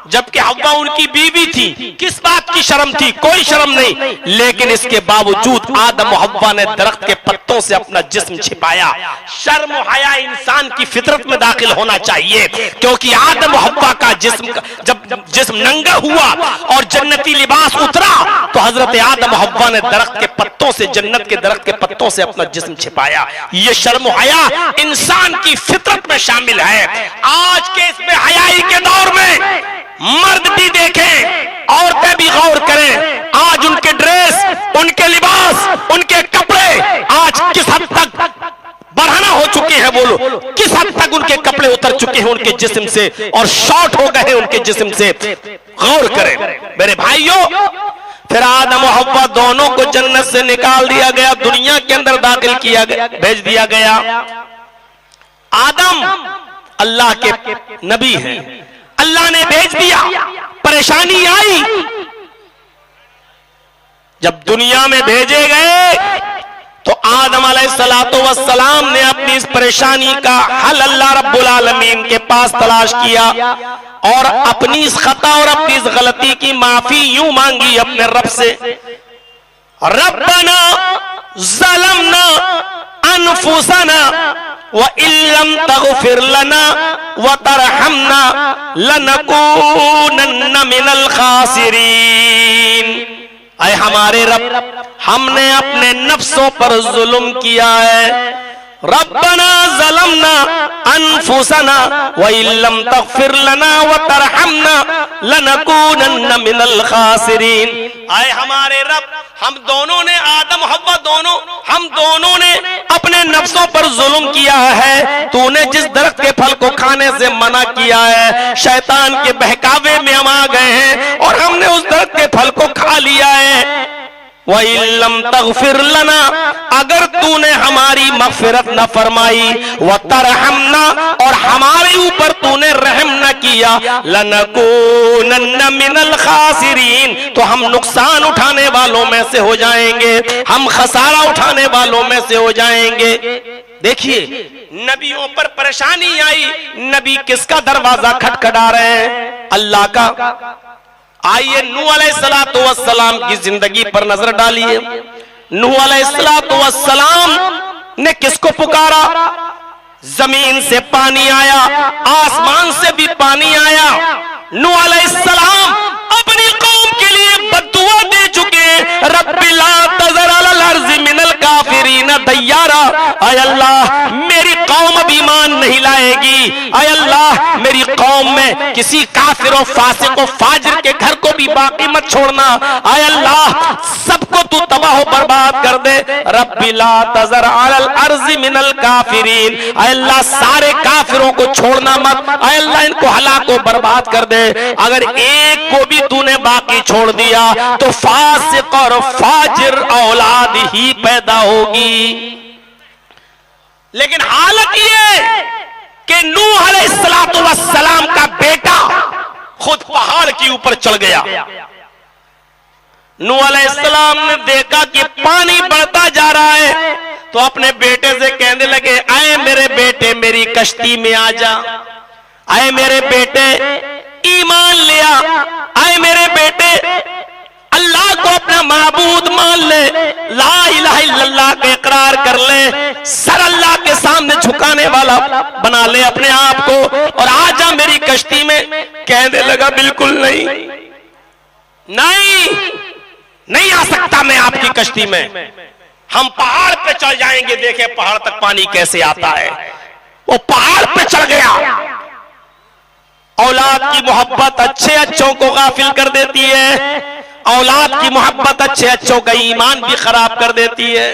जबकि हव्वा उनकी बीवी थी। किस बात की शर्म थी? कोई शर्म नहीं। लेकिन इसके बावजूद आदम और हव्वा ने दरख्त के पत्तों से अपना जिस्म छिपाया। शर्म और हया इंसान की फितरत में दाखिल होना चाहिए, क्योंकि आदम और हव्वा का जब जिस्म नंगा हुआ और जन्नती लिबास उतरा तो हजरत आदम और हव्वा ने दरख्त के पत्तों से, जन्नत के दरख्त के पत्तों से अपना जिस्म छिपाया। ये शर्म और हया इंसान की फितरत में शामिल है। आज के इसमें हयाई के दौर में मर्द भी देखें, औरतें भी गौर करें। आज उनके ड्रेस, उनके लिबास, उनके कपड़े आज किस हद तक बढ़ाना हो चुके हैं। बोलो, किस हद तक उनके कपड़े उतर चुके हैं उनके जिस्म से और शॉर्ट हो गए हैं उनके जिस्म से। गौर करें मेरे भाइयों। फिर आदम और हव्वा दोनों को जन्नत से निकाल दिया गया, दुनिया के अंदर दाखिल किया गया, भेज दिया गया। आदम अल्लाह के नबी हैं, अल्लाह ने भेज दिया। परेशानी आई जब दुनिया में भेजे गए तो आदम अलैहिस्सलातु वस्सलाम ने अपनी इस परेशानी का हल अल्लाह रब्बुल आलमीन के पास तलाश किया और अपनी इस खता और अपनी इस गलती की माफी यूं मांगी अपने रब से, रब्बना ज़लमना अनफुसना व इल्लम तगफिर लना व तरहमना लनकूनन्ना मिनल खासिरीन। ऐ हमारे रब, हमने अपने नफ्सों पर जुल्म किया है। रब्बना ज़लमना अनफुसना व इल्लम तगफिर लना व तरहमना लनकूनन्ना मिनल खासिरीन। ऐ हमारे रब, हम दोनों ने, आदम हव्वा दोनों, हम दोनों ने अपने नफ्सों पर जुल्म किया है। तूने जिस दरख्त के फल को खाने से मना किया है, शैतान के बहकावे में हम आ गए हैं और हमने उस दरख्त के फल को खा लिया है। व इल्लम तगफिर लना, अगर तूने हमारी मगफिरत न फरमाई, व तरहमना, और हमारे ऊपर तूने रहम न किया, लनकूनन्ना मिनल खासिरीन, तो हम नुकसान उठाने वालों में से हो जाएंगे, हम खसारा उठाने वालों में से हो जाएंगे। देखिए, नबियों पर परेशानी आई, नबी किसका दरवाजा खटखटा रहे हैं? अल्लाह का। आइए नूह अलैहिस्सलातु वस्सलाम की जिंदगी पर नजर डालिए। नूह अलैहिस्सलातु वस्सलाम ने किसको पुकारा? जमीन से पानी आया, आसमान से भी पानी आया। नूह अलैहिस्सलाम अपनी कौम के लिए बद्दुआ दे चुके हैं, रब्बी ला तज़र अलल अर्ज़ि मिनल काफिरीन दय्यारा। ऐ अल्लाह, मेरी कौम अब ईमान नहीं लाएगी। ऐ अल्लाह, मेरी कौम में किसी काफिर और फासिक और फाजिर के घर को भी बाकी मत छोड़ना। ऐ अल्लाह, सबको तू तबाह बर्बाद कर दे। रब्बी ला तज़र अलल अर्ज़ि मिनल काफिरीन, ऐ अल्लाह, सारे काफिरों को छोड़ना मत। ऐ अल्लाह, इनको हलाक और बर्बाद कर दे। अगर एक को भी तूने बाकी छोड़ दिया तो फासिक और फाजिर औलाद ही पैदा होगी। लेकिन हालत ये कि नूह अलैहिस्सलातु वस्सलाम का बेटा खुद पहाड़ के ऊपर चढ़ गया। नूह अलैहिस्सलाम ने देखा कि पानी बढ़ता जा रहा है तो अपने बेटे से कहने लगे, आए मेरे बेटे, मेरी कश्ती में आ जा। आए मेरे बेटे, ईमान लिया। आए मेरे बेटे, अल्लाह को अपना माबूद मान ले, ला इलाहा इल्लल्लाह का इकरार कर ले, सर अल्लाह के सामने झुकाने वाला बना ले अपने आप को और आजा मेरी कश्ती में। कहने लगा, बिल्कुल नहीं, नहीं, नहीं आ सकता मैं आपकी कश्ती में। हम पहाड़ पे चढ़ जाएंगे, देखे पहाड़ तक पानी कैसे आता है। वो पहाड़ पे चढ़ गया। औलाद की मोहब्बत अच्छे अच्छों को गाफिल कर देती है। औलाद की मोहब्बत अच्छे अच्छों का ईमान भी खराब कर देती है।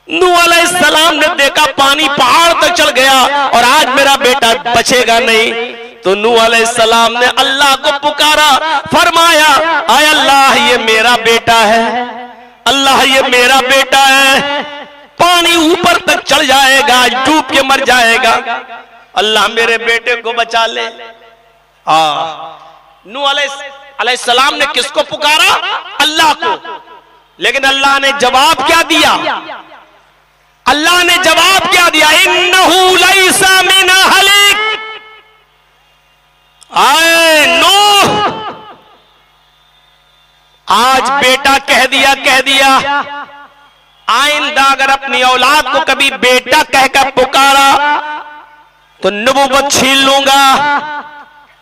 नूह अलैहिस्सलाम ने देखा पानी पहाड़ तक चढ़ गया और आज मेरा बेटा बचेगा नहीं, तो नूह अलैहिस्सलाम ने अल्लाह को पुकारा, फरमाया, आय अल्लाह, ये मेरा बेटा है। अल्लाह, ये मेरा बेटा है। पानी ऊपर तक चढ़ जाएगा, डूब के मर जाएगा। अल्लाह, मेरे बेटे को बचा ले। नूह अलैहिस्सलाम ने किसको पुकारा? अल्लाह को। लेकिन अल्लाह ने जवाब क्या दिया? अल्लाह ने जवाब क्या दिया? इन्नहु लैसा मिन अहलिक, आए नूह, आज बेटा कह दिया, आइंदा अगर अपनी औलाद को कभी बेटा कहकर पुकारा तो नबूवत छीन लूंगा।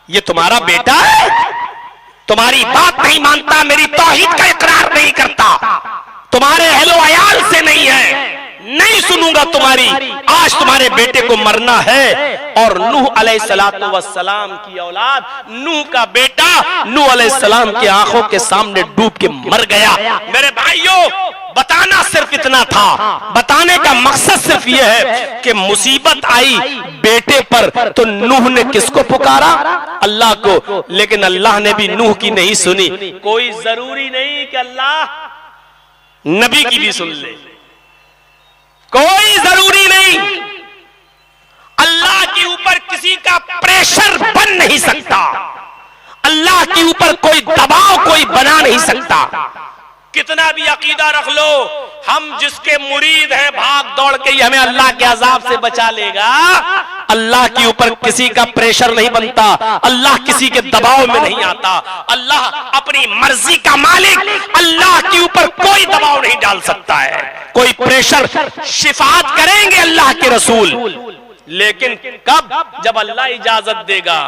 ये तुम्हारा बेटा है, तुम्हारी बात नहीं मानता, मेरी तौहीद का इकरार नहीं करता, तुम्हारे अहलो अयाल से नहीं है, नहीं सुनूंगा तुम्हारी। आज तुम्हारे बेटे को मरना है। और नूह अलैहिस्सलातु वस्सलाम की औलाद, नूह का बेटा नूह अलैहिस्सलाम की आंखों के सामने डूब के मर गया। मेरे भाइयों, बताना सिर्फ इतना था, बताने का मकसद सिर्फ यह है कि मुसीबत आई बेटे पर तो नूह ने किसको पुकारा? अल्लाह को। लेकिन अल्लाह ने भी नूह की नहीं सुनी। कोई जरूरी नहीं कि अल्लाह नबी की भी सुन ले, कोई जरूरी नहीं। अल्लाह के ऊपर किसी का प्रेशर बन नहीं सकता, अल्लाह के ऊपर कोई दबाव कोई बना नहीं सकता। कितना भी अकीदा रख लो, हम जिसके मुरीद हैं भाग दौड़ के हमें अल्लाह के अजाब से बचा लेगा। अल्लाह के ऊपर किसी का प्रेशर नहीं बनता, अल्लाह किसी के दबाव में नहीं आता। अल्लाह अपनी मर्जी का मालिक, अल्लाह के ऊपर कोई दबाव नहीं डाल सकता है, कोई प्रेशर। शिफात करेंगे अल्लाह के रसूल, लेकिन कब? जब अल्लाह इजाजत देगा।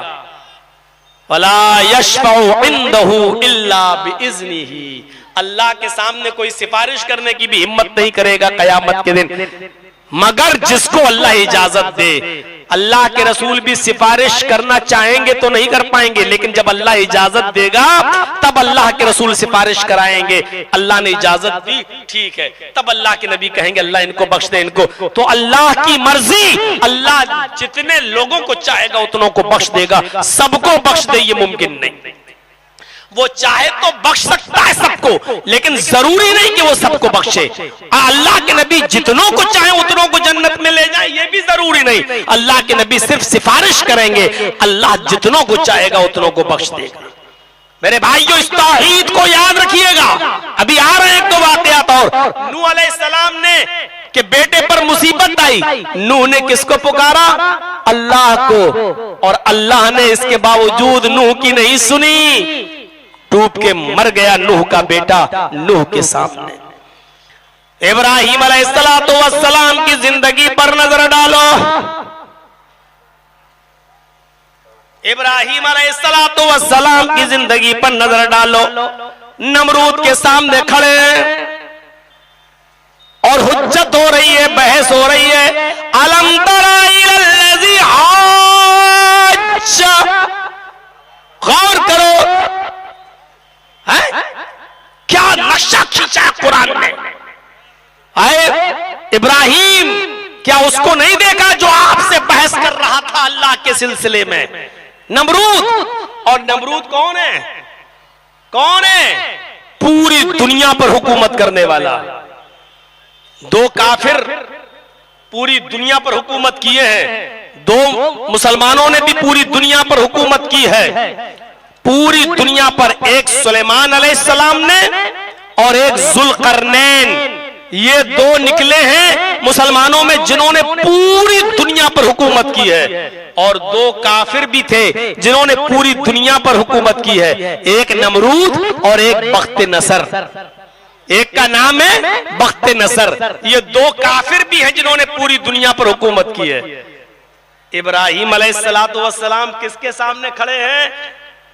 वला यशफउ इंदहु इल्ला बिइज़्निही। अल्लाह के सामने कोई सिफारिश करने की भी हिम्मत नहीं करेगा कयामत के दिन, मगर जिसको अल्लाह इजाजत दे। अल्लाह के रसूल भी सिफारिश करना चाहेंगे तो नहीं कर पाएंगे, लेकिन जब अल्लाह इजाजत देगा तब अल्लाह के रसूल सिफारिश कराएंगे। अल्लाह ने इजाजत दी, ठीक है, तब अल्लाह के नबी कहेंगे अल्लाह इनको बख्श दे इनको। तो अल्लाह की मर्जी, अल्लाह जितने लोगों को चाहेगा उतनों को बख्श देगा, सबको बख्श दे ये मुमकिन नहीं। वो चाहे तो बख्श सकता है सबको, लेकिन जरूरी नहीं कि वो सबको बख्शे। अल्लाह के नबी जितनों को चाहे उतनों को जन्नत में ले जाए, ये भी जरूरी नहीं। अल्लाह के नबी सिर्फ सिफारिश करेंगे, अल्लाह जितनों को चाहेगा उतनों को बख्श देगा। मेरे भाइयों, इस तौहीद को याद रखिएगा। अभी आ रहे हैं एक दो वाकयात और। नूह अलैहिस्सलाम ने कि बेटे पर मुसीबत आई, नूह ने किसको पुकारा? अल्लाह को। और अल्लाह ने इसके बावजूद नूह की नहीं सुनी, डूब के मर गया नूह का बेटा नूह के सामने। इब्राहीम अलैहिस्सलातु वस्सलाम की जिंदगी पर नजर डालो। इब्राहीम अलैहिस्सलातु वस्सलाम की जिंदगी पर नजर डालो। नमरूद के सामने खड़े और हुज्जत हो रही है, बहस हो रही है। अलम तरा इलल्लज़ी हाज्जा, गौर करो है? क्या नक्शा खींचा कुरान ने। आए इब्राहिम, क्या उसको नहीं देखा जो आपसे बहस कर रहा था अल्लाह के सिलसिले में? नमरूद। और नमरूद कौन है? कौन है? पूरी दुनिया पर हुकूमत करने वाला। दो काफिर पूरी दुनिया पर हुकूमत किए हैं, दो मुसलमानों ने भी पूरी दुनिया पर हुकूमत की है। पूरी दुनिया पर एक सुलेमान अलैहिस्सलाम ने और एक जुल्करनैन, ये दो निकले हैं मुसलमानों में जिन्होंने पूरी दुनिया पर हुकूमत की है। और दो काफिर भी थे जिन्होंने पूरी दुनिया पर हुकूमत की है, एक नमरूद और एक बख्त नसर। एक का नाम है बख्त नसर। ये दो काफिर भी हैं जिन्होंने पूरी दुनिया पर हुकूमत की है। इब्राहीम अलैहिस्सलातु वस्सलाम किसके सामने खड़े हैं?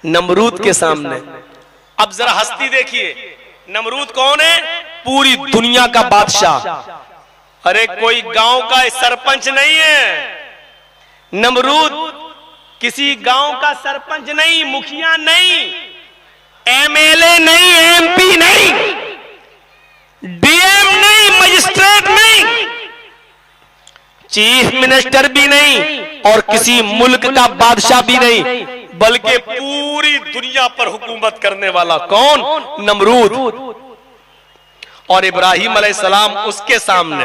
नमरूद के सामने। अब जरा हस्ती देखिए, नमरूद कौन है? पूरी दुनिया का बादशाह। अरे कोई गांव का सरपंच नहीं है नमरूद, किसी गांव का सरपंच नहीं, मुखिया नहीं, एमएलए नहीं, एमपी नहीं, डीएम नहीं, मजिस्ट्रेट नहीं, चीफ मिनिस्टर भी नहीं, और किसी मुल्क का बादशाह भी नहीं, बल्कि पूरी दुनिया पर हुकूमत करने वाला कौन? नमरूद। और इब्राहीम अलैहिस्सलाम उसके सामने।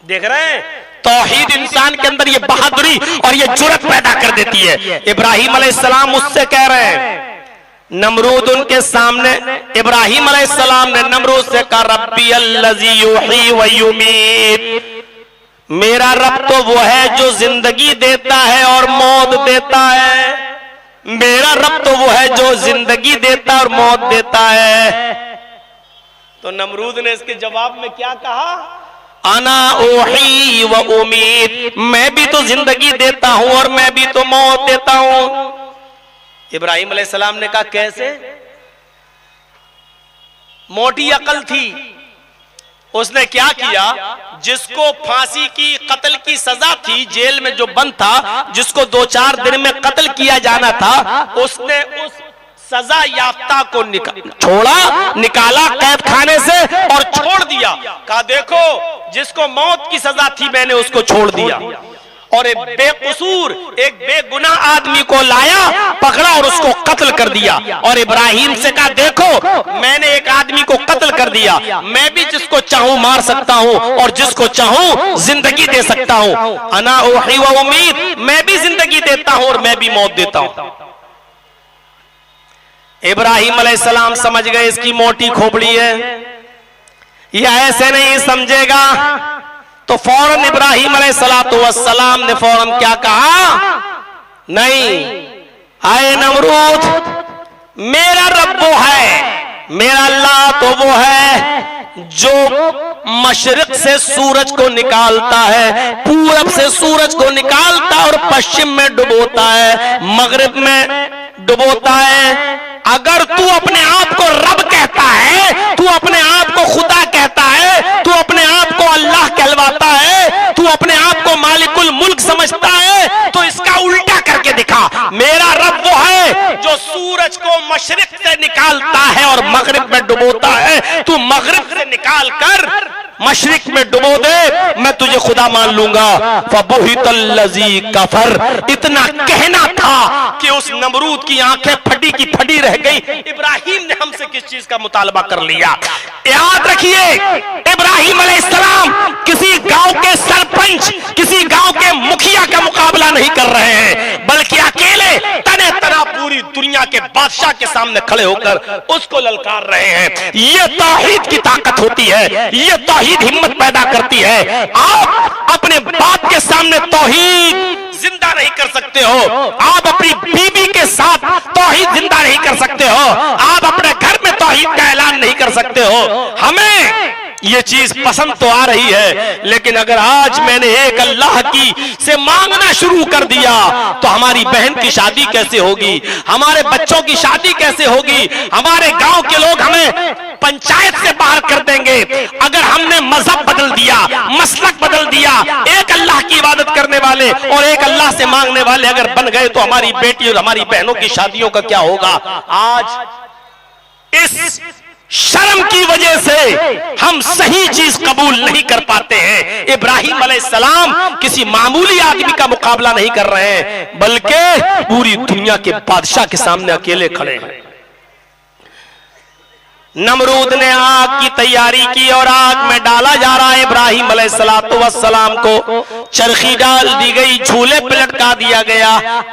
देख रहे हैं, तौहीद इंसान के अंदर ये बहादुरी और ये जुर्रत पैदा कर देती है। इब्राहीम अलैहिस्सलाम उससे कह रहे हैं, नमरूद उनके सामने। इब्राहीम अलैहिस्सलाम ने नमरूद से कहा, रब्बी अल्लज़ी युही व युमीत, मेरा रब तो वो है जो जिंदगी देता है और मौत देता है। मेरा रब तो वो है जो जिंदगी देता और मौत देता है। तो नमरूद ने इसके जवाब में क्या कहा? अना ओही व उम्मीद, मैं भी तो जिंदगी देता हूं और मैं भी तो मौत देता हूं। इब्राहिम अलैहिस्सलाम ने कहा कैसे? मोटी अकल थी। उसने क्या किया? जिसको फांसी की कत्ल की सजा थी, जेल में जो बंद था, जिसको 2-4 दिन में कत्ल किया जाना था, उसने उस सजा याफ्ता को निकाला कैद खाने से और छोड़ दिया। कहा देखो, जिसको मौत की सजा थी मैंने उसको छोड़ दिया, और एक बेकसूर, एक बेगुनाह आदमी को लाया, पकड़ा और उसको कत्ल कर दिया। और इब्राहिम से कहा देखो, मैंने एक आदमी को कत्ल कर दिया, मैं भी जिसको चाहूं मार सकता हूं और जिसको चाहूं जिंदगी दे सकता हूं। अना उही व उम्मीद, मैं भी जिंदगी देता हूं और मैं भी मौत देता हूं। इब्राहिम अलैहिस्सलाम समझ गए इसकी मोटी खोपड़ी है, यह ऐसे नहीं समझेगा। तो फौरन इब्राहिम अलैहिस्सलाम ने फौरन क्या कहा? नहीं, आए नमरूद, मेरा रब वो है, मेरा अल्लाह तो वो है जो मशरिक से सूरज को निकालता है, पूरब से सूरज को निकालता है और पश्चिम में डुबोता है, मगरिब में डुबोता है। अगर तू अपने आप को रब कहता है, तू अपने आप को खुदा कहता है, तू अपने आप को अल्लाह कहलवाता है, तू अपने आप को मालिकुल मुल्क समझता है, तो इसका उल्टा करके दिखा। मेरा रब वो है जो सूरज को मशरिक से निकालता है और मगरिब में डुबोता है। तू मगरिब से निकाल कर मशरिक में डुबो दे, मैं तुझे खुदा मान लूंगा। फबुहितल्लज़ी कफर, इतना कहना था कि उस नमरूद की आंखें फटी की फटी रह गई। इब्राहिम ने हमसे किस चीज का मुतालबा कर लिया? याद रखिए, इब्राहिम अलैहिस्सलाम किसी गांव के सरपंच, किसी गांव के मुखिया का मुकाबला नहीं कर रहे हैं, बल्कि अकेले तने तना पूरी दुनिया के बादशाह के सामने खड़े होकर उसको ललकार रहे हैं। यह तौहीद की ताकत होती है, यह तौहीद हिम्मत पैदा करती है। आप अपने बाप के सामने तौहीद जिंदा नहीं कर सकते हो, आप अपनी बीवी के साथ तौहीद जिंदा नहीं कर सकते हो, आप अपने घर में तौहीद का ऐलान नहीं कर सकते हो। हमें ये चीज पसंद तो आ रही है, लेकिन अगर आज मैंने एक अल्लाह की से मांगना शुरू कर दिया तो हमारी बहन की शादी कैसे होगी, हमारे बच्चों की शादी कैसे होगी, हमारे गांव के लोग हमें पंचायत से बाहर कर देंगे। अगर हमने मजहब बदल दिया, मसलक बदल दिया, एक अल्लाह की इबादत करने वाले और एक अल्लाह से मांगने वाले अगर बन गए, तो हमारी बेटी और हमारी बहनों की शादियों का क्या होगा? आज इस शर्म की वजह से हम सही चीज कबूल नहीं कर पाते हैं। इब्राहिम अलैहिस्सलाम किसी मामूली आदमी का मुकाबला नहीं कर रहे हैं, बल्कि पूरी दुनिया के बादशाह के सामने अकेले खड़े हैं। नमरूद ने आग की तैयारी की और आग में डाला जा रहा है। इब्राहिम अलैहिस्सलाम को चरखी डाल दी गई, झूले पे लटका दिया गया,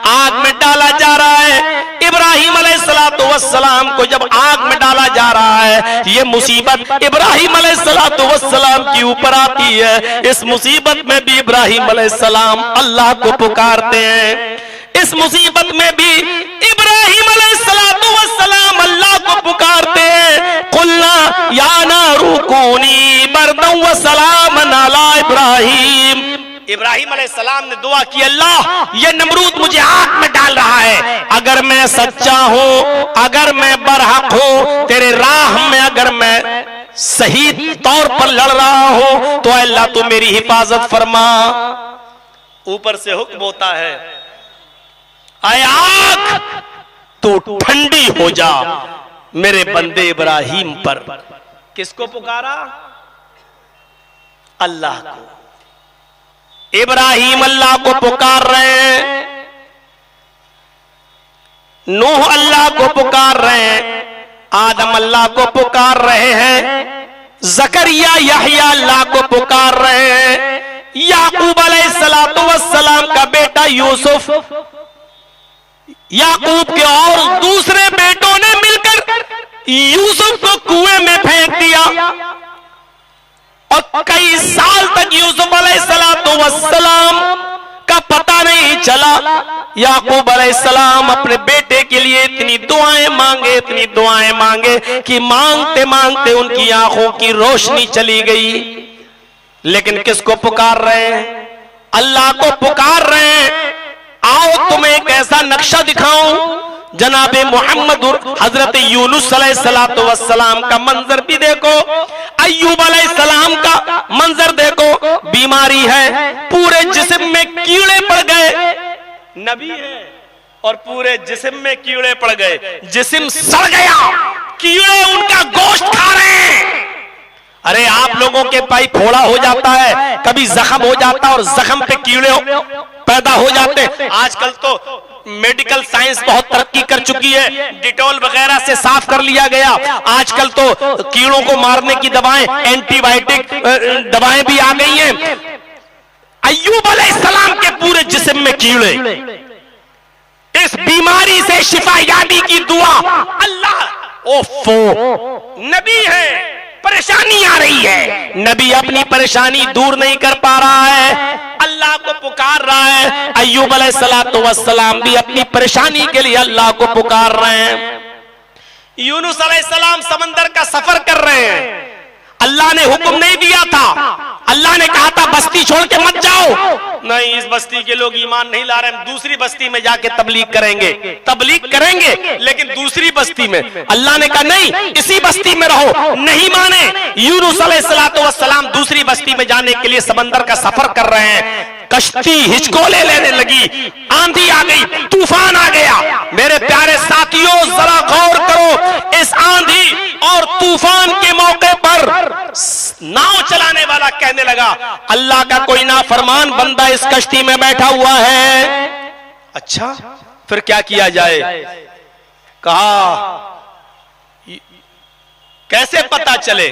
आग में डाला जा रहा है। इब्राहिम अलैहिस्सलाम को जब आग में डाला जा रहा है, ये मुसीबत इब्राहिम अलैहिस्सलाम के ऊपर आती है। इस मुसीबत में भी इब्राहिम अलैहिस्सलाम अल्लाह को पुकारते हैं। इस मुसीबत में भी इब्राहिम अलैहिस्सलाम अल्लाह को पुकारते हैं। कुल्ना या नारू कूनी बरदन व सलामन अला इब्राहिम। इब्राहिम अलैहिस्सलाम ने दुआ की, अल्लाह ये नमरूद मुझे आग में डाल रहा है, अगर मैं सच्चा हूं, अगर मैं बरहक हूं, तेरे राह में अगर मैं सही तौर पर लड़ रहा हूं, तो अल्लाह तू मेरी हिफाजत फरमा। ऊपर से हुक्म होता है, आए आग तू ठंडी हो जा मेरे बंदे इब्राहिम पर। किसको पुकारा? अल्लाह को। इब्राहिम अल्लाह को पुकार रहे हैं, नूह अल्लाह को पुकार रहे हैं, आदम अल्लाह को पुकार रहे हैं, जकरिया यहया अल्लाह को पुकार रहे हैं, याकूब अलैहिस्सलाम का बेटा यूसुफ, याकूब के और दूसरे बेटों ने मिलकर यूसुफ को कुएं में फेंक दिया और कई साल तक यूसुफ अलैहिस्सलाम का पता नहीं चला। याकूब अलैहिस्सलाम अपने बेटे के लिए इतनी दुआएं मांगे कि मांगते मांगते उनकी आंखों की रोशनी चली गई। लेकिन किसको पुकार रहे हैं? अल्लाह को पुकार रहे हैं। आओ तुम्हें एक ऐसा नक्शा दिखाऊं। जनाबे मोहम्मद हजरत यूनुस अलैहिस्सलातु वस्सलाम का मंजर भी देखो, अय्यूब अलैहिस्सलाम का मंजर देखो। बीमारी है, पूरे जिस्म में कीड़े पड़ गए। नबी है और पूरे जिस्म में कीड़े पड़ गए, जिस्म सड़ गया, कीड़े उनका गोश्त खा रहे हैं। अरे आप लोगों के पाई फोड़ा हो जाता है, कभी जख्म हो जाता है और जख्म पे कीड़े पैदा हो जाते हैं। आजकल तो मेडिकल साइंस बहुत तरक्की कर चुकी है, डिटॉल वगैरह से साफ कर लिया गया। आजकल तो कीड़ों को मारने की दवाएं, एंटीबायोटिक दवाएं भी आ गई हैं। अय्यूब अलैहिस्सलाम के पूरे जिस्म में कीड़े, इस बीमारी से शिफा यानी की दुआ। अल्लाह ओफो, नबी है, परेशानी आ रही है, नबी अपनी परेशानी दूर नहीं कर पा रहा है, अल्लाह को पुकार रहा है। अय्यूब अलैहिस्सलातु वस्सलाम भी अपनी परेशानी के लिए अल्लाह को पुकार रहे हैं। यूनुस अलैहिस्सलाम समंदर का सफर कर रहे हैं। अल्लाह ने हुक्म नहीं दिया था, अल्लाह ने कहा था बस्ती छोड़ के मत जाओ। नहीं, इस बस्ती के लोग ईमान नहीं ला रहे, हम दूसरी बस्ती में जाके तबलीग करेंगे, लेकिन दूसरी बस्ती में। अल्लाह ने कहा नहीं, इसी बस्ती में रहो। नहीं माने। यूनुस अलैहिस्सलातु वस्सलाम दूसरी बस्ती में जाने के लिए समंदर का सफर कर रहे हैं। कश्ती हिचकोले लेने लगी, आंधी आ गई, तूफान आ गया। मेरे प्यारे साथियों, जरा गौर करो, इस आंधी और तूफान के मौके पर नाव चलाने वाला कहने लगा, अल्लाह का कोई नाफरमान बंदा इस कश्ती में बैठा हुआ है। अच्छा, फिर क्या किया जाए? कहा कैसे पता चले?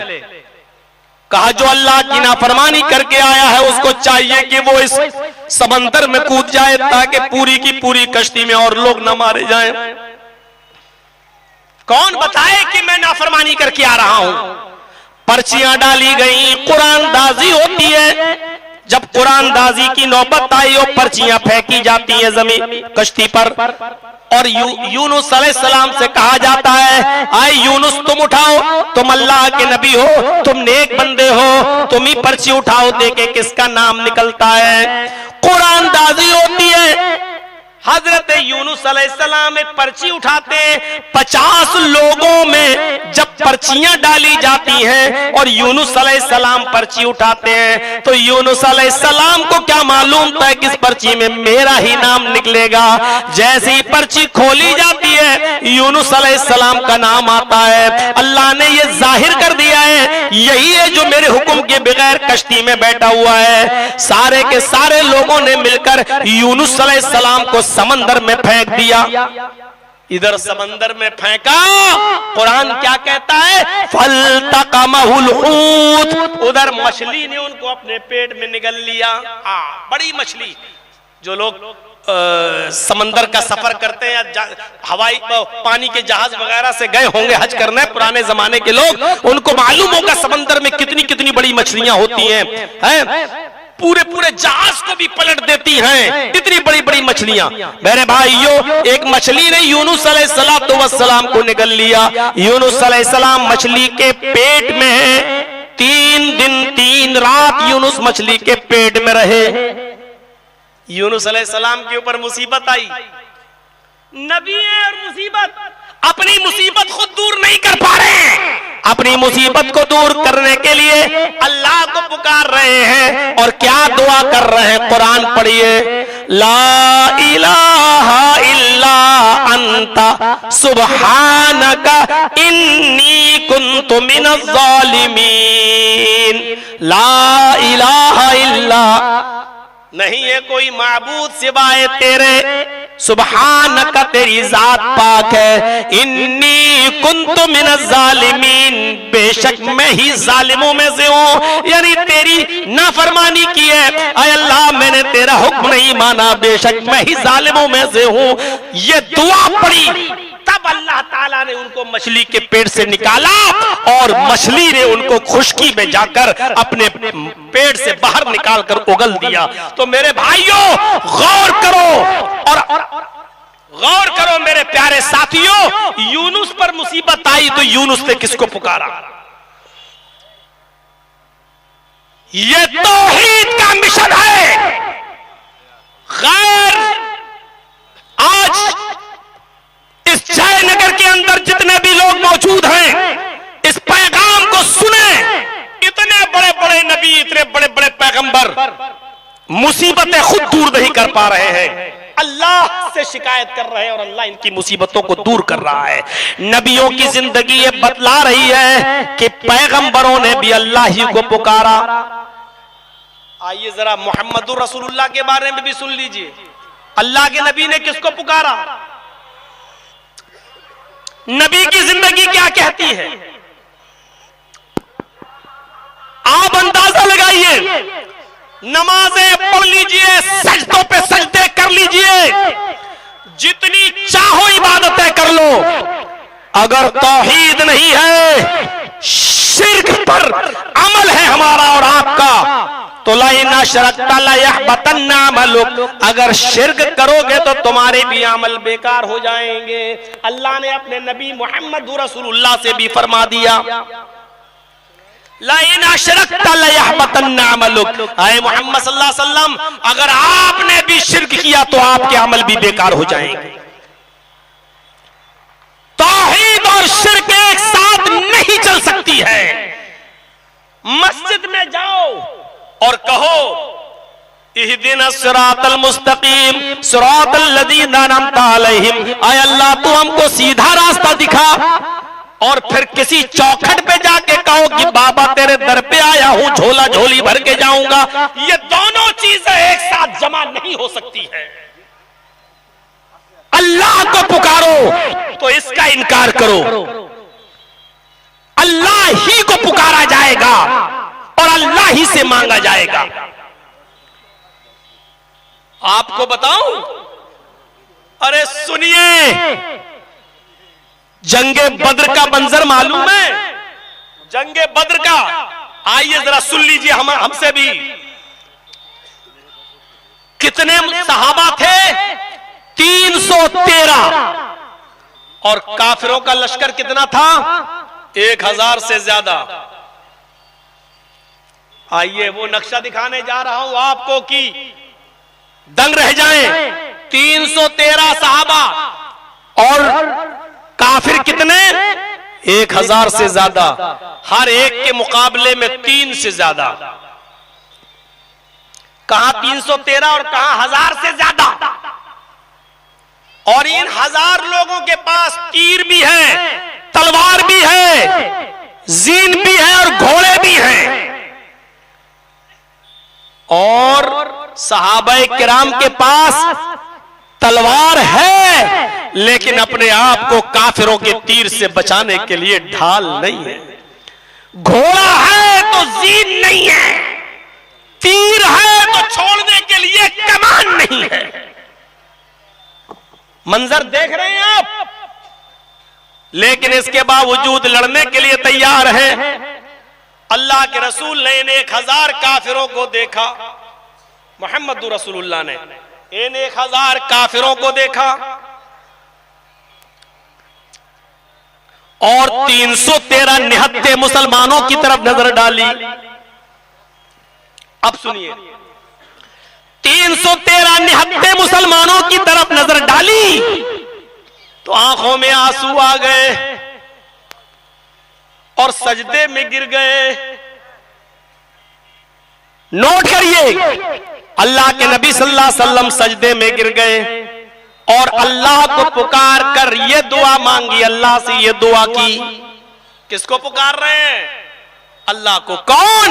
कहा जो अल्लाह की नाफरमानी करके आया है उसको चाहिए कि वो इस समंदर में कूद जाए ताकि पूरी की पूरी कश्ती में और लोग न मारे जाएं। कौन बताए कि मैं नाफरमानी करके आ रहा हूं? पर्चियां डाली गई, कुरानदाजी होती है। जब कुरानदाजी की नौबत आई और पर्चियां फेंकी जाती हैं जमीन कश्ती पर, और यूनुस अलैहिस्सलाम से कहा जाता है, आए यूनुस तुम उठाओ, तुम अल्लाह के नबी हो, तुम नेक बंदे हो, तुम ही पर्ची उठाओ, देखे किसका नाम निकलता है। कुरानदाजी होती है। हजरत यूनुस अलैहिस्सलाम एक पर्ची उठाते, 50 लोगों में जब पर्चियां डाली जाती हैं और यूनुस अलैहिस्सलाम पर्ची उठाते हैं, तो यूनुस अलैहिस्सलाम को क्या मालूम था कि इस पर्ची में मेरा ही नाम निकलेगा। जैसे ही पर्ची खोली जाती है, यूनुस अलैहिस्सलाम का नाम आता है। अल्लाह ने ये जाहिर कर दिया है, यही है जो मेरे हुक्म के बगैर कश्ती में बैठा हुआ है। सारे के सारे लोगों ने मिलकर यूनुस अलैहिस्सलाम को समंदर में फेंक दिया। इधर समंदर में फेंका, कुरान क्या कहता है? फल्तकमहुल हूत, उधर मछली ने उनको अपने पेट में निगल लिया। बड़ी मछली। जो लोग समंदर का सफर करते हैं, हवाई पानी के जहाज वगैरह से गए होंगे हज करने पुराने जमाने के लोग, उनको मालूम होगा समंदर में कितनी कितनी बड़ी मछलियां होती हैं। पूरे पूरे जहाज को भी पलट देती हैं, इतनी बड़ी बड़ी मछलियां। मेरे भाइयों, एक मछली ने यूनुस अलैहिस्सलातु वस्सलाम को निगल लिया। यूनुस अलैहिस्सलाम मछली के पेट में है। 3 दिन 3 रात यूनुस मछली के पेट में रहे। यूनुस अलैहिस्सलाम के ऊपर मुसीबत आई। नबी है और मुसीबत, अपनी मुसीबत खुद दूर नहीं कर पा रहे हैं। अपनी मुसीबत को दूर करने के लिए अल्लाह को पुकार रहे हैं और क्या दुआ कर रहे हैं? कुरान पढ़िए, ला इलाहा इल्ला अंता सुब्हानका इन्नी कुन्तु मिनज़ ज़ालिमीन। ला इलाहा इल्ला, नहीं है कोई माबूद सिवाय तेरे, सुब्हानका तेरी जात पाक है, इन्नी कुन्तु मिनज़ ज़ालिमीन, बेशक मैं ही जालिमों में से हूँ। यानी तेरी नाफरमानी की है, ऐ अल्लाह मैंने तेरा हुक्म नहीं माना, बेशक मैं ही जालिमों में से हूँ। ये दुआ पड़ी तब अल्लाह ताला ने उनको मछली के पेट से निकाला और मछली ने उनको खुशकी में जाकर अपने पेट से बाहर निकालकर उगल दिया। तो मेरे भाइयों गौर करो और गौर करो मेरे प्यारे साथियों, यूनुस पर मुसीबत आई तो यूनुस ने किसको पुकारा? ये तौहीद का मिशन है। खैर, आज इस जयनगर के अंदर जितने भी लोग मौजूद हैं, इस पैगाम को सुने। इतने बड़े बड़े नबी, इतने बड़े बड़े पैगंबर मुसीबतें खुद दूर नहीं कर पा रहे हैं, अल्लाह से शिकायत कर रहे हैं और अल्लाह इनकी मुसीबतों को दूर कर रहा है। नबियों की जिंदगी ये बतला रही है कि पैगंबरों ने भी अल्लाह ही को पुकारा। आइए जरा मोहम्मदुर रसूलुल्लाह के बारे में भी सुन लीजिए। अल्लाह के नबी ने किसको पुकारा? नबी की जिंदगी क्या कहती है? आप अंदाजा लगाइए। नमाजें पढ़ लीजिए, सजदों पे सजदे कर लीजिए, जितनी चाहो इबादतें कर लो, अगर तौहीद नहीं है, शिर्क पर अमल है हमारा और आपका, तो लाइना शरकता लयहबतन्ना अमलुक, अगर शिर्क करोगे तो तुम्हारे भी अमल बेकार हो जाएंगे। अल्लाह ने अपने नबी मोहम्मद रसूलुल्लाह से भी फरमा दिया, लाइना शरकता लयहबतन्ना अमलुक, आए मोहम्मद सल्लल्लाहु अलैहि वसल्लम, अगर आपने भी शिर्क किया तो आपके अमल भी बेकार हो जाएंगे। तौहीद और शिर्क एक साथ नहीं चल सकती है। मस्जिद में जाओ और कहो इहदिना सिरातल मुस्तकीम सिरातल लज़ीना अनअमता अलैहिम, आय अल्लाह तू हमको सीधा रास्ता दिखा। और फिर किसी चौखट पे जाके कहो कि बाबा तेरे दर पे आया हूं, झोला झोली भर के जाऊंगा, ये दोनों चीजें एक साथ जमा नहीं हो सकती है। अल्लाह को पुकारो तो इसका इनकार करो, अल्लाह ही को पुकारा जाएगा और अल्लाह ही से मांगा जाएगा। आपको बताऊं, अरे सुनिए, जंगे बद्र का मंजर मालूम है? जंगे बद्र का, आइए जरा सुन लीजिए हमसे भी। कितने सहाबा थे? 313। और काफिरों का लश्कर कितना था? 1000 से ज्यादा। आइए वो नक्शा दिखाने जा रहा हूं आपको कि दंग रह जाएं। 313 सहाबा और काफिर कितने? 1000 से ज्यादा। हर एक के मुकाबले में 3 से ज्यादा। कहां 313 और कहां 1000 से ज्यादा। और इन 1000 लोगों के पास तीर भी है, तलवार भी है, जीन भी है और घोड़े भी हैं। और सहाबाए किराम के पास तलवार है, लेकिन अपने आप को काफिरों के तीर से बचाने के लिए ढाल नहीं है। घोड़ा है तो जीन नहीं है, तीर है तो छोड़ने के लिए कमान नहीं है। मंजर देख रहे हैं आप, लेकिन इसके बावजूद लड़ने के लिए तैयार है। अल्लाह के रसूल ने इन 1000 काफिरों को देखा, मोहम्मद रसूलुल्लाह ने इन 1000 काफिरों को देखा और 313 निहत्थे मुसलमानों की तरफ नजर डाली। अब सुनिए, 313 निहत्थे मुसलमानों की तरफ नजर डाली तो आंखों में आंसू आ गए और सजदे में गिर गए। नोट करिए, अल्लाह के नबी सल्लल्लाहु अलैहि वसल्लम सजदे में गिर गए और अल्लाह को पुकार कर ये दुआ मांगी, अल्लाह से ये दुआ की। किसको पुकार रहे हैं? अल्लाह को। कौन?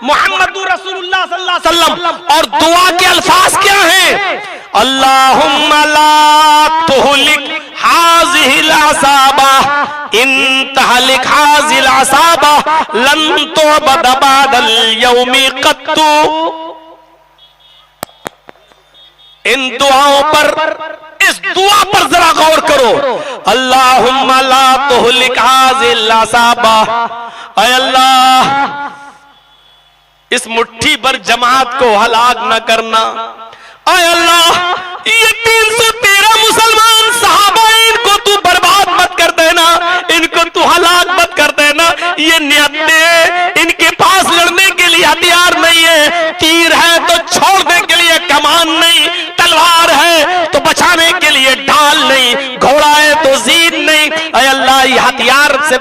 मोहम्मद रसूलुल्लाह सल्लल्लाहु अलैहि वसल्लम। और दुआ के अल्फाज क्या हैं? अल्लाहुम्मा ला तुहलिक हाज़िहिल असाबा इन तहलिक हाज़िल असाबा लन तुअबद बअदल यौमि क़त्तु। इन दुआओं पर, इस दुआ पर जरा गौर करो। अल्लाहुम्मा ला तुहलिक हाज़िल असाबा, ऐ अल्लाह इस मुट्ठी भर जमात को हलाक न करना। ऐ अल्लाह ये 313 मुसलमान सहाबा, इनको तू बर्बाद मत कर देना, इनको तू हलाक मत कर देना। ये नियतें, इनके पास लड़ने के लिए हथियार नहीं है, तीर है तो छोड़ने के लिए कमान नहीं, तलवार है तो बचाने के लिए ढाल नहीं, घोड़ा है तो जीन नहीं। ऐ अल्लाह ये हथियार से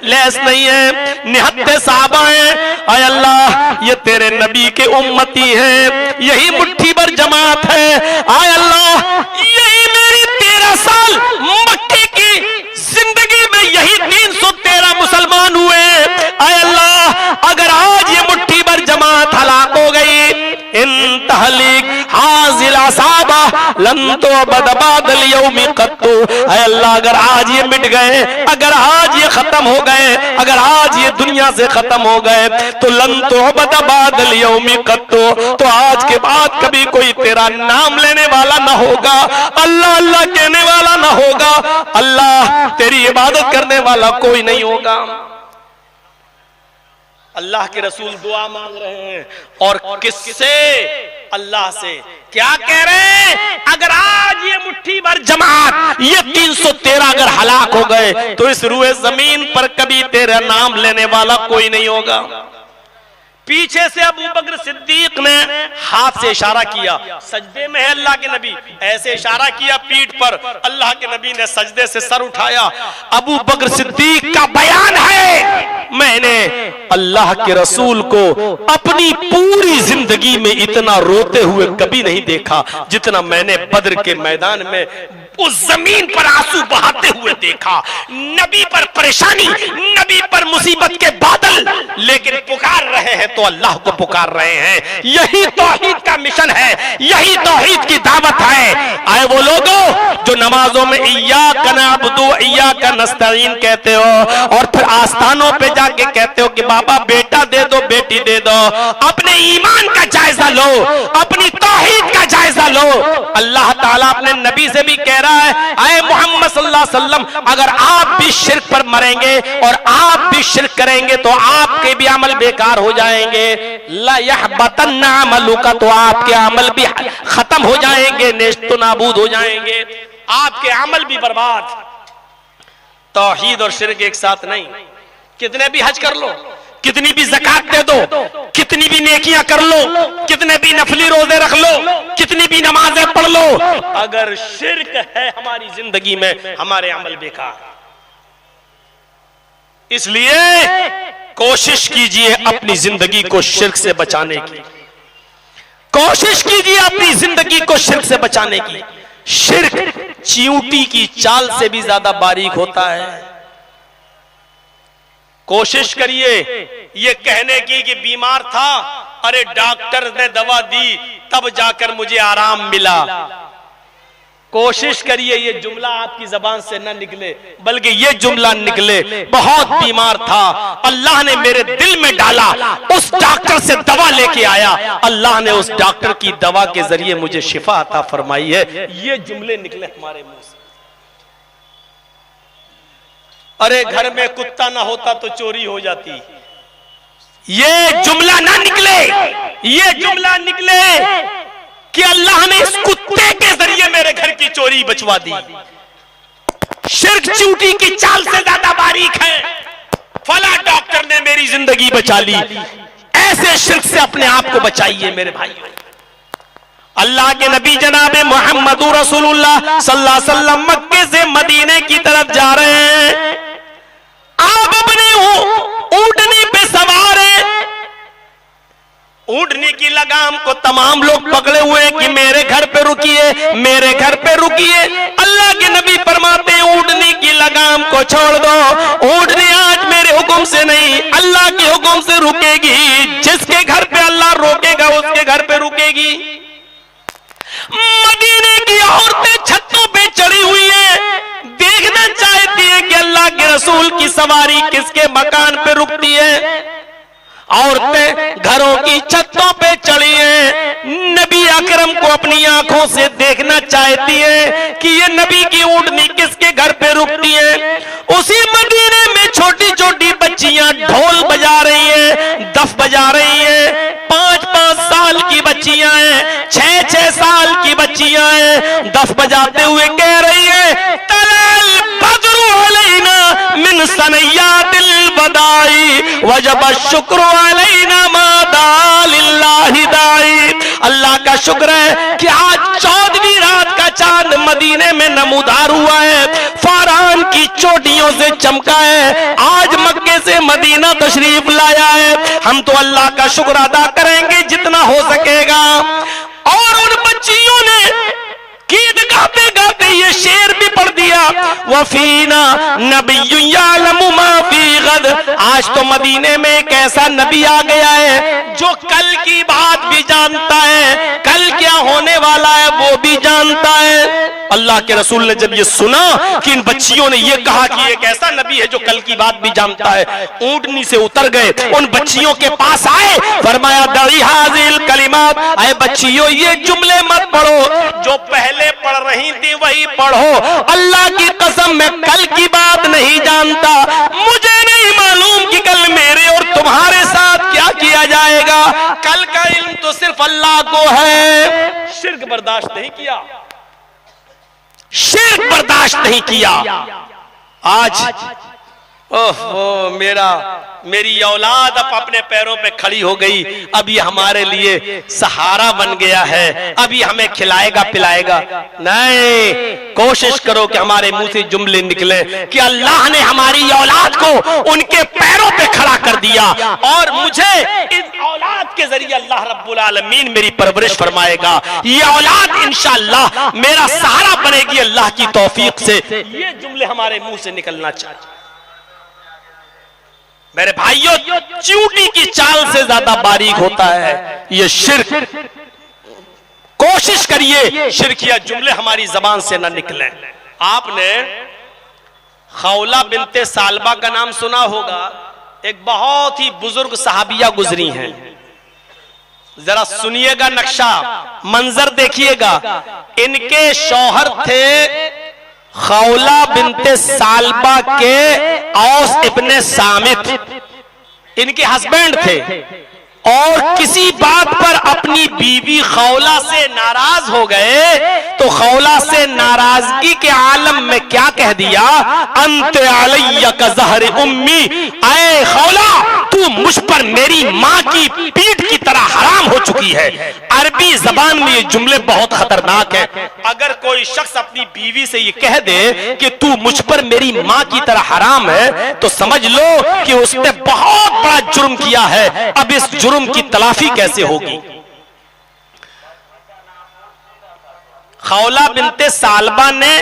लैस नहीं है, निहत्ते साहबा हैं। ऐ अल्लाह ये तेरे नबी के उम्मती हैं, यही मुट्ठी भर जमात है। ऐ अल्लाह यही मेरी 13 साल मक्के की जिंदगी में यही 313 मुसलमान हुए। ऐ अल्लाह अगर आज ये मुट्ठी भर जमात हलाक हो गई, इन तहलीक हाज़िल असाबा लन तुअबद बादल यौमी कत्तु। ऐ अल्लाह अगर आज ये मिट गए, अगर आज ये खत्म हो गए, अगर आज ये दुनिया से खत्म हो गए, तो लन तुअबद बादल यौमी कत्तु, तो आज के बाद कभी कोई तेरा नाम लेने वाला ना होगा, अल्लाह अल्लाह कहने वाला ना होगा, अल्लाह तेरी इबादत करने वाला कोई नहीं होगा। अल्लाह के रसूल दुआ मांग रहे हैं, और किससे? अल्लाह से। क्या कह रहे हैं? अगर आज ये मुट्ठी भर जमात, ये 313 अगर हलाक हो गए, तो इस रूए जमीन पर कभी तेरा नाम लेने वाला कोई नहीं होगा। पीछे से अबू बकर सिद्दीक ने हाथ से इशारा किया, सजदे में है अल्लाह के नबी, ऐसे इशारा किया पीठ पर, अल्लाह के नबी ने सजदे से सर उठाया। अबू बकर सिद्दीक का बयान है, मैंने अल्लाह के रसूल को अपनी पूरी जिंदगी में इतना रोते हुए कभी नहीं देखा जितना मैंने बद्र के मैदान में उस जमीन पर आंसू बहाते हुए देखा। नबी पर परेशानी, नबी पर मुसीबत के बादल, लेकिन पुकार रहे हैं तो अल्लाह को पुकार रहे हैं। यही तौहीद का मिशन है, यही तौहीद की दावत है। आए वो लोगों जो नमाजों में इय्याका नअबुदु व इय्याका नस्तईन कहते हो, और फिर आस्थानों पे जाके कहते हो कि बाबा बेटा दे दो, बेटी दे दो। अपने ईमान का जायजा लो, अपनी तौहीद का जायजा लो। अल्लाह ताला अपने नबी से भी कह रहा है, आए मोहम्मद सल्लल्लाहु अलैहि वसल्लम अगर आप भी शिर्क पर मरेंगे और आप भी शिर्क करेंगे तो आपके भी अमल बेकार हो जाएंगे। ला यहबतन्ना अमलुका, तो आपके अमल भी खत्म हो जाएंगे, नेस्तो नाबूद हो जाएंगे, आपके अमल भी बर्बाद। तौहीद और शिर्क एक साथ नहीं। कितने भी हज कर लो, कितनी भी ज़कात दे दो, कितनी भी नेकियां कर लो, कितने भी नफली रोजे रख लो, कितनी भी नमाजें पढ़ लो, अगर शिर्क है हमारी जिंदगी में, हमारे अमल बेकार। इसलिए कोशिश कीजिए अपनी जिंदगी को शिर्क से बचाने की, कोशिश कीजिए अपनी जिंदगी को शिर्क से बचाने की। शिर्क चींटी की चाल से भी ज्यादा बारीक होता है। कोशिश करिए ये कहने की कि बीमार था, अरे डॉक्टर ने दवा दी तब जाकर मुझे आराम मिला। कोशिश करिए ये जुमला आपकी जबान से न निकले, बल्कि ये जुमला निकले, बहुत बीमार था, अल्लाह ने मेरे दिल में डाला, उस डॉक्टर से दवा लेके आया, अल्लाह ने उस डॉक्टर की दवा के जरिए मुझे शिफा अता फरमाई है। ये जुमले निकले हमारे मुंह से। अरे घर में कुत्ता ना होता तो चोरी हो जाती, ये जुमला ना निकले, ये जुमला निकले कि अल्लाह ने इस कुत्ते के जरिए मेरे घर की चोरी बचवा दी। शिर्क चींटी की चाल से ज्यादा बारीक है। फला डॉक्टर ने मेरी जिंदगी बचा ली। ऐसे शिर्क से अपने आप को बचाइए मेरे भाइयों। अल्लाह के नबी जनाबे मोहम्मद रसूलुल्लाह सल्लल्लाहु अलैहि वसल्लम मक्के से मदीने की तरफ जा रहे हैं। आप अपने ऊंटनी पे सवार हैं, ऊंटनी की लगाम को तमाम लोग पकड़े हुए हैं कि मेरे घर पे रुकिए, मेरे घर पे रुकिए। अल्लाह के नबी फरमाते हैं ऊंटनी की लगाम को छोड़ दो, ऊंटनी आज मेरे हुक्म से नहीं अल्लाह के हुक्म से रुकेगी। जिसके घर पे अल्लाह रोकेगा उसके घर पे रुकेगी। मदीने की औरतें छतों पे चढ़ी हुई है, देखना चाहती है कि अल्लाह के रसूल की सवारी किसके मकान पे रुकती है। औरतें घरों की छतों पे चढ़ी हैं, नबी अकरम को अपनी आंखों से देखना चाहती है कि ये नबी की ऊँटनी किसके घर पे रुकती है। उसी मदीने में छोटी छोटी बच्चियां ढोल बजा रही हैं, दफ बजा रही हैं, 5-5 साल की बच्चियां हैं, 6-6 साल की बच्चियां हैं, दफ बजाते हुए कह रही है तलल बद्रु अलैना मिन सनयातिल बदाई वजब शुक्र अलैना मा दालिल्लाहि दाई। अल्लाह का शुक्र है कि आज 14वीं रात का चांद मदीने में नमूदार हुआ है, फरहान की चोटियों से चमका है, आज मक्के से मदीना तशरीफ लाया है। हम तो अल्लाह का शुक्र अदा करेंगे जितना हो सकेगा। और उन बच्चियों ने गीत गाते गाते ये शेर भी पढ़ दिया, वफीना नबिय्युन यअलमु मा फी गद। आज तो मदीने में एक ऐसा नबी आ गया है जो कल की बात भी जानता है, कल क्या होने वाला है वो भी जानता है। अल्लाह के रसूल ने जब ये सुना कि इन बच्चियों ने ये कहा कि एक ऐसा नबी है जो कल की बात भी जानता है, ऊंटनी से उतर गए, उन बच्चियों के पास आए, फरमाया दई हाजिल कलिमात, आए बच्चियों ये जुमले मत पढ़ो, जो पहले पढ़ रही थी वही पढ़ो। अल्लाह की कसम मैं कल की बात नहीं जानता, मुझे नहीं मालूम कि कल मेरे और तुम्हारे साथ क्या किया जाएगा, कल का इल्म तो सिर्फ अल्लाह को है। शिर्क बर्दाश्त नहीं किया, शिर्क बर्दाश्त नहीं किया। आज ओहो मेरी औलाद अब अपने पैरों पे खड़ी हो गई, अब ये हमारे लिए सहारा बन गया है, अभी हमें खिलाएगा पिलाएगा। नहीं, कोशिश करो कि हमारे मुंह से जुमले निकले कि अल्लाह ने हमारी औलाद को उनके पैरों पे खड़ा कर दिया और मुझे इस औलाद के जरिए अल्लाह रब्बुल आलमीन मेरी परवरिश फरमाएगा। ये औलाद इंशाअल्लाह मेरा सहारा बनेगी अल्लाह की तौफीक से। ये जुमले हमारे मुंह से निकलना चाहिए। मेरे भाइयों, चींटी की चाल से ज्यादा बारीक होता है ये शिर्क। कोशिश करिए शिर्किया जुमले हमारी जबान से न निकलें। आपने खौला बिनते सालबा का नाम सुना होगा, एक बहुत ही बुजुर्ग सहाबिया गुजरी हैं। जरा सुनिएगा नक्शा, मंजर देखिएगा। इनके शौहर थे खौला बिनते सालबा के औस इब्ने सामित, इनके हस्बैंड थे, और किसी बात पर अपनी बीवी खौला से नाराज हो गए तो खौला से नाराजगी के आलम में क्या कह दिया, अंत अलैया का ज़हर उम्मी, ऐ खौला तू मुझ पर मेरी माँ की पीठ की तरह हराम हो चुकी है। अरबी जबान में ये जुमले बहुत खतरनाक है। अगर कोई शख्स अपनी बीवी से ये कह दे कि तू मुझ पर मेरी माँ की तरह हराम है तो समझ लो कि उसने बहुत बड़ा जुर्म किया है। अब इस जुर्म की तलाफी कैसे होगी। खौला बिनते सालबा ने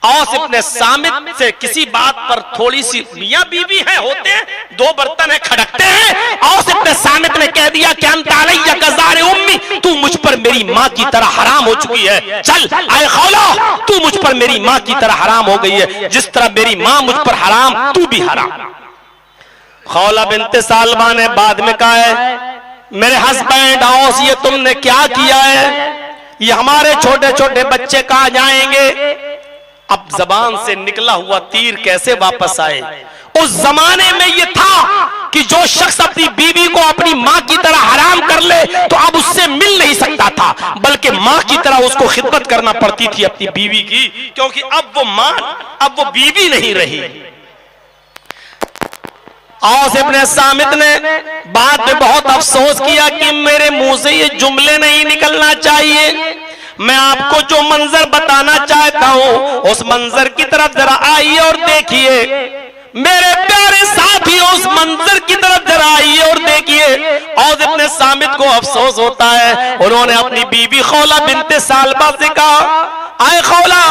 औस इब्ने सामित से किसी बात पर थोड़ी सी, मियां बीवी हैं, होते हैं, दो बर्तन है खड़कते हैं, औस इब्ने सामित ने कह दिया कि अंत अलैया का ज़हर उम्मी, तू मुझ पर मेरी माँ की तरह हराम हो चुकी है। चल आए खौला, तू मुझ पर मेरी माँ की तरह हराम हो गई है, जिस तरह मेरी माँ मुझ पर हराम तू भी हराम। खौला बिनते सालबा ने बाद में कहा है, मेरे हस्बैंड औस ये तुमने क्या किया है, ये हमारे छोटे छोटे बच्चे कहाँ जाएंगे। अब जबान से निकला हुआ तीर कैसे वापस आए। उस जमाने में ये था कि जो शख्स अपनी बीवी को अपनी माँ की तरह हराम कर ले तो अब उससे मिल नहीं सकता था, बल्कि माँ की तरह उसको खिदमत करना पड़ती थी अपनी बीवी की, क्योंकि अब वो माँ, अब वो बीवी नहीं रही। औस इब्ने सामित ने बाद में बहुत अफसोस किया कि मेरे मुंह से ये जुमले नहीं निकलना चाहिए। मैं आपको जो मंजर बताना चाहता हूं उस मंजर की तरफ जरा आइए और देखिए। मेरे प्यारे साथियों, उस मंजर की तरफ जरा आइए और देखिए। औस इब्ने सामित को अफसोस होता है। उन्होंने अपनी बीवी खौला बिनते सालबा से कहा, आए खौला,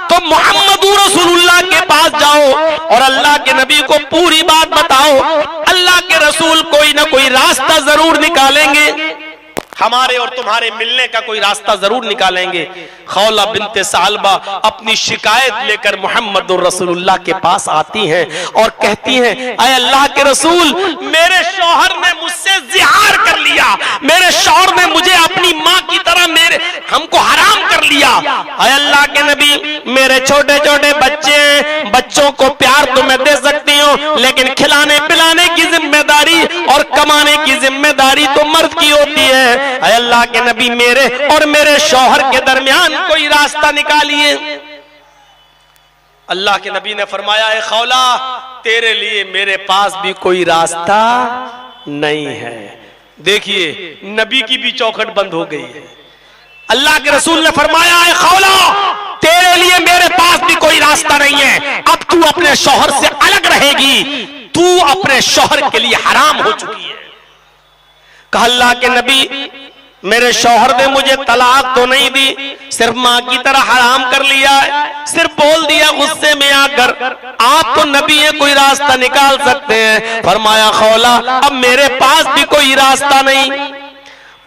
तुम मोहम्मद रसूलुल्लाह के पास जाओ और अल्लाह के नबी को पूरी बात बताओ। अल्लाह के रसूल कोई ना कोई रास्ता जरूर निकालेंगे। हमारे और तुम्हारे मिलने का कोई रास्ता जरूर निकालेंगे। खौला बिनते सालबा अपनी शिकायत लेकर मुहम्मदुर रसूलुल्लाह के पास आती हैं और कहती हैं, ऐ अल्लाह के रसूल, मेरे शौहर ने मुझसे जिहार कर लिया, मेरे शौहर ने मुझे अपनी माँ की तरह हमको हराम कर लिया। ऐ अल्लाह के नबी, मेरे छोटे छोटे बच्चे हैं, बच्चों को प्यार तो मैं दे सकती हूँ, लेकिन खिलाने पिलाने की जिम्मेदारी और कमाने की जिम्मेदारी तो मर्द की होती है। ऐ अल्लाह के नबी, मेरे और मेरे शौहर के दरमियान कोई रास्ता निकालिए। अल्लाह के नबी ने फरमाया, ऐ खौला, तेरे लिए मेरे पास भी कोई रास्ता नहीं है। देखिए, नबी की भी चौखट बंद हो गई है। अल्लाह के रसूल ने फरमाया, ऐ खौला, तेरे लिए मेरे पास भी कोई रास्ता नहीं है। अब तू अपने शौहर से अलग रहेगी, तू अपने शौहर के लिए हराम हो चुकी है। कहा, अल्लाह के नबी, मेरे शौहर ने मुझे तलाक तो नहीं दी, सिर्फ माँ की तरह हराम कर लिया है, सिर्फ बोल दिया गुस्से में आकर। आप तो नबी हैं, कोई रास्ता निकाल सकते हैं। फरमाया, खौला, अब मेरे पास भी कोई रास्ता नहीं।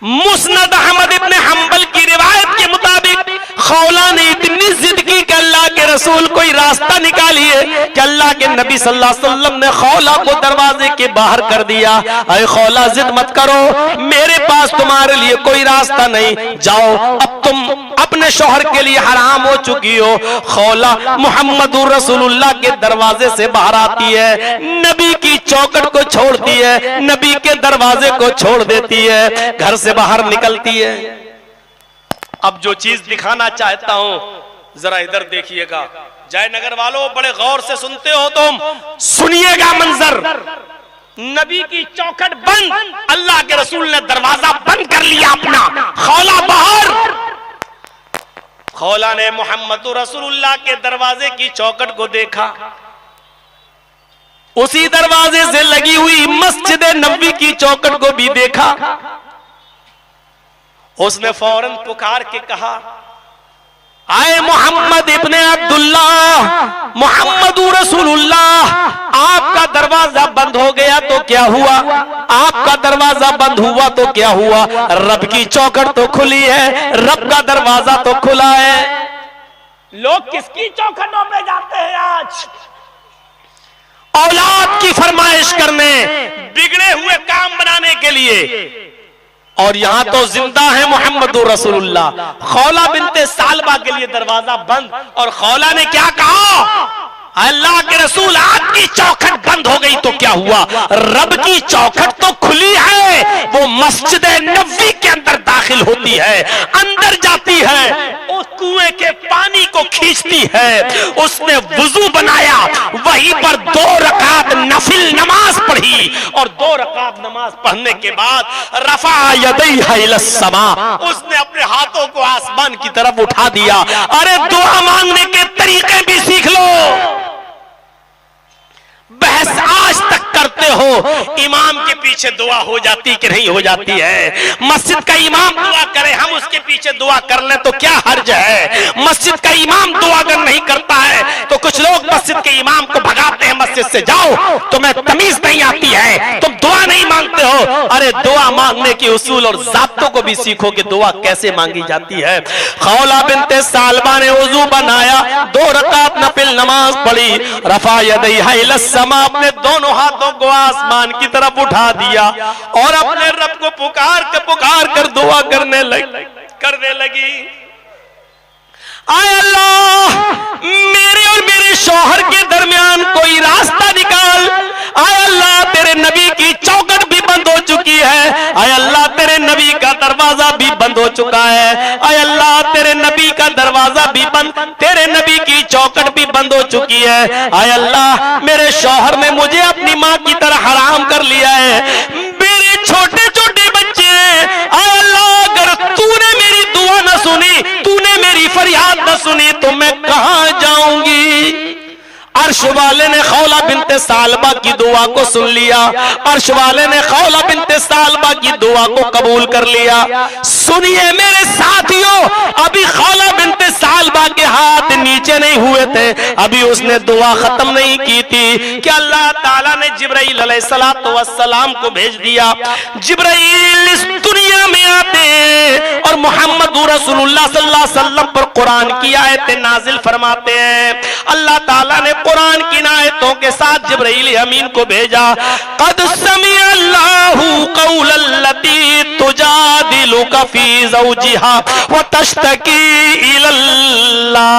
मुस्नद अहमद इब्ने हंबल की रिवायत के मुताबिक खौला ने इतनी जिद की कि अल्लाह के रसूल कोई रास्ता निकालिए, कि अल्लाह के नबी सल्लल्लाहु अलैहि वसल्लम ने खौला को दरवाजे के बाहर कर दिया। अरे खौला, जिद मत करो, मेरे पास तुम्हारे लिए कोई रास्ता नहीं, जाओ, अब तुम अपने शौहर के लिए हराम हो चुकी हो। खौला मुहम्मदुर रसूलुल्लाह के दरवाजे से बाहर आती है, नबी की चौखट को छोड़ती है, नबी के दरवाजे को छोड़ देती है, घर से बाहर निकलती है। अब जो चीज दिखाना चाहता हूं, जरा इधर देखिएगा। जयनगर वालों, बड़े गौर से सुनते हो तुम, सुनिएगा मंजर। नबी की चौखट बंद, अल्लाह के रसूल ने दरवाजा बंद कर लिया अपना। खौला बाहर। खौला ने मुहम्मदुर रसूलुल्लाह के दरवाजे की चौखट को देखा, उसी दरवाजे से लगी हुई मस्जिद नबवी की चौखट को भी देखा। उसने फौरन पुकार के कहा, आए मोहम्मद इब्ने अब्दुल्लाह, मोहम्मदुर रसूलुल्लाह, आपका दरवाजा बंद हो गया तो क्या हुआ? आपका दरवाजा बंद हुआ तो क्या हुआ? रब की चौखट तो खुली है, रब का दरवाजा तो खुला है। लोग किसकी चौखटों पे जाते हैं आज? औलाद की फरमाइश करने, बिगड़े हुए काम बनाने के लिए। और यहां तो जिंदा है मुहम्मदुर रसूलुल्लाह। खौला बिनते सालबा के लिए दरवाजा बंद, और खौला ने क्या कहा? अल्लाह के रसूल, आपकी चौखट बंद हो गई तो क्या हुआ? रब की चौखट तो खुली है। वो मस्जिद नबवी के अंदर दाखिल होती है, अंदर जाती है, उस कुएं के पानी को खींचती है। उसने वुजू बनाया, वहीं पर 2 रकात नफिल नमाज पढ़ी, और 2 रकात नमाज पढ़ने के बाद रफा यदैहा इलस समा, उसने अपने हाथों को आसमान की तरफ उठा दिया। अरे दुआ मांगने के तरीके भी सीख लो। बहस आज तक करते हो, इमाम के पीछे दुआ हो जाती कि नहीं हो जाती है? मस्जिद का इमाम दुआ करे, हम उसके पीछे दुआ कर लें तो क्या हर्ज है? मस्जिद का इमाम दुआ अगर नहीं करता है तो कुछ लोग मस्जिद के इमाम को भगाते हैं मस्जिद से, जाओ, तुम्हें तमीज नहीं आती है, तुम दुआ नहीं मांगते हो। अरे दुआ मांगने की उसूल और ज़ाब्तों को भी सीखो कि दुआ कैसे मांगी जाती है। खौला बिनते सालबा ने वुजू बनाया, 2 रकात नफिल नमाज पढ़ी, रफा यदैहा इलस समा, अपने दोनों हाथों को आसमान की तरफ उठा दिया और अपने रब को पुकार कर दुआ करने लगी। आय अल्लाह, मेरे और मेरे शौहर के दरमियान कोई रास्ता निकाल। आय अल्लाह, तेरे नबी की चौखट भी बंद हो चुकी है। आय अल्लाह, तेरे नबी का दरवाजा भी बंद हो चुका है। आय अल्लाह, तेरे नबी का दरवाजा भी बंद, तेरे नबी की चौखट भी बंद हो चुकी है। आय अल्लाह, मेरे शौहर ने मुझे अपनी माँ की तरह हराम कर लिया है, मेरे छोटे छोटे बच्चे हैं। आय अल्लाह, अगर तूने मेरी दुआ न सुनी, तूने मेरी फरियाद न सुनी, तो मैं कहां जाऊंगी? अर्श वाले ने खौला बिनते सालबा की दुआ को सुन लिया, अर्श वाले ने खौला बिनते सालबा की दुआ को कबूल कर लिया। सुनिए मेरे साथियों, अभी खौला बिनते सालबा के हाथ नीचे नहीं हुए थे, अभी उसने दुआ खत्म नहीं की थी कि अल्लाह ताला ने जिब्राइल अलैहिस्सलाम को भेज दिया। जिब्राइल इस दुनिया दुनिया में आते हैं और मोहम्मद रसूलुल्लाह सल्लल्लाहु अलैहि वसल्लम पर कुरान की आयतें नाजिल फरमाते हैं। अल्लाह ताला ने कुरान की आयतों के साथ जिब्राइल अमीन को भेजा। क़द समिअल्लाहु क़ौलल्लती तुजादिलुका फी ज़ौजिहा व तश्तकी इलल्लाह।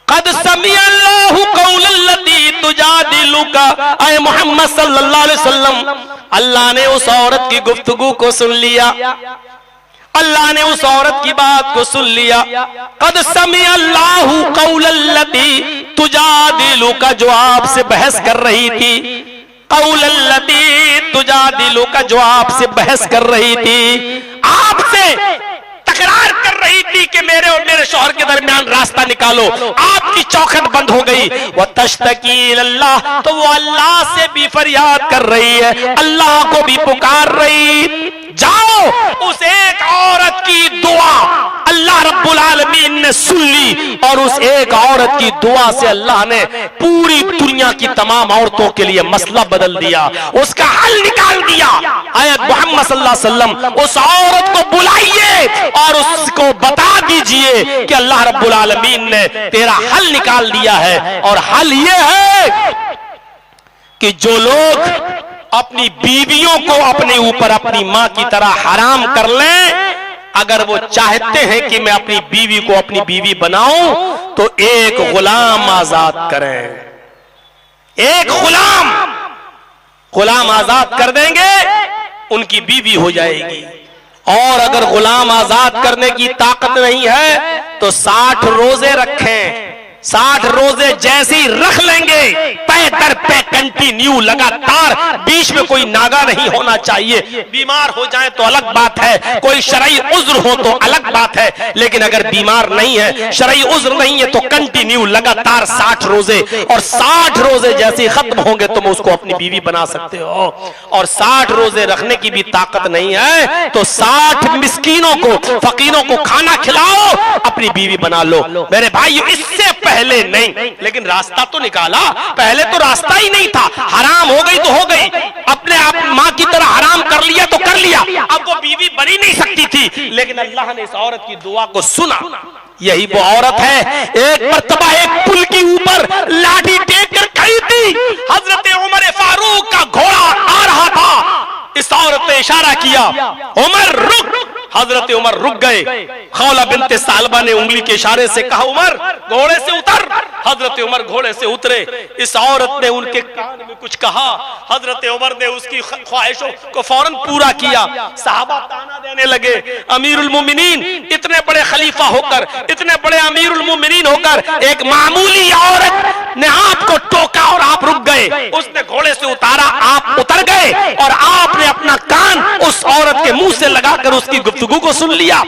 क़द समिअल्लाहु क़ौलल्लती तुजादिलुका, ऐ मोहम्मद सल्लल्लाहु अलैहि वसल्लम, अल्लाह ने उस औरत की गुफ्तगू को सुन लिया, अल्लाह ने उस औरत की बात को सुन लिया। क़द समिअल्लाहु क़ौलल्लती तुजादिलुका, जो आपसे बहस कर रही थी, क़ौलल्लती तुजादिलुका, जो आपसे बहस कर रही थी, आपसे तकरार कर रही थी कि मेरे और मेरे शौहर के दरमियान रास्ता निकालो, आपकी चौखट बंद हो गई। वह तश्तकी इलल्लाह, तो वो अल्लाह से भी फरियाद कर रही है, अल्लाह को भी पुकार रही। जाओ, उस एक औरत की दुआ अल्लाह रब्बुल आलमीन ने सुन ली और उस एक औरत की दुआ से अल्लाह ने पूरी दुनिया की तमाम औरतों के लिए मसला बदल दिया, उसका हल निकाल दिया। आयत मोहम्मद सल्लल्लाहु अलैहि वसल्लम, उस औरत को बुलाइए और उसको बता दीजिए कि अल्लाह रब्बुल आलमीन ने तेरा हल निकाल दिया है। और हल ये है कि जो लोग अपनी बीवियों को अपने ऊपर अपनी मां की तरह हराम कर लें, अगर वो चाहते हैं कि मैं अपनी बीवी को अपनी बीवी बनाऊं, तो एक गुलाम आजाद करें, एक गुलाम आजाद कर देंगे, उनकी बीवी हो जाएगी। और अगर गुलाम आजाद करने की ताकत नहीं है तो 60 रोजे रखें, 60 रोजे जैसे ही रख लेंगे, पे दर पे कंटिन्यू लगातार, बीच में कोई नागा नहीं होना चाहिए। बीमार हो जाए तो अलग बात है, कोई शरई उज्र हो तो अलग बात है, लेकिन अगर बीमार नहीं है, शरई उज्र नहीं है, तो कंटिन्यू लगातार 60 रोजे, और 60 रोजे जैसे ही खत्म होंगे तुम उसको अपनी बीवी बना सकते हो। और 60 रोजे रखने की भी ताकत नहीं है तो 60 मिस्कीनों को, फकीरों को खाना खिलाओ, अपनी बीवी बना लो। मेरे भाई, इससे पहले नहीं, लेकिन रास्ता तो निकाला। पहले तो रास्ता ही नहीं था, हराम हो गई तो हो गई, अपने आप मां की तरह हराम कर लिया तो कर लिया, अब वो बीवी बनी नहीं सकती थी। लेकिन अल्लाह ने इस औरत की दुआ को सुना। यही वो औरत है, एक मर्तबा एक पुल के ऊपर लाठी टेक कर खड़ी थी, हजरत उमर फारूक का घोड़ा आ रहा था, इस औरत ने इशारा किया, उमर रुक। हजरत उमर रुक गए। खौला बिनते सालबा ने उंगली के इशारे से कहा, उमर घोड़े से उतर। हजरत उमर घोड़े से उतरे। इस औरत ने उनके कान में कुछ कहा, हजरत उमर ने उसकी ख्वाहिशों को फौरन पूरा किया। सहाबा ताना देने लगे, अमीरुल मोमिनीन, इतने बड़े खलीफा होकर, इतने बड़े अमीरुल मोमिनीन होकर एक मामूली औरत ने आपको टोका और आप रुक गए। उसने घोड़े से उतारा, आप उतर गए और आपने अपना कान उस औरत के मुंह से लगाकर उसकी गुफ्तगू को सुन लिया।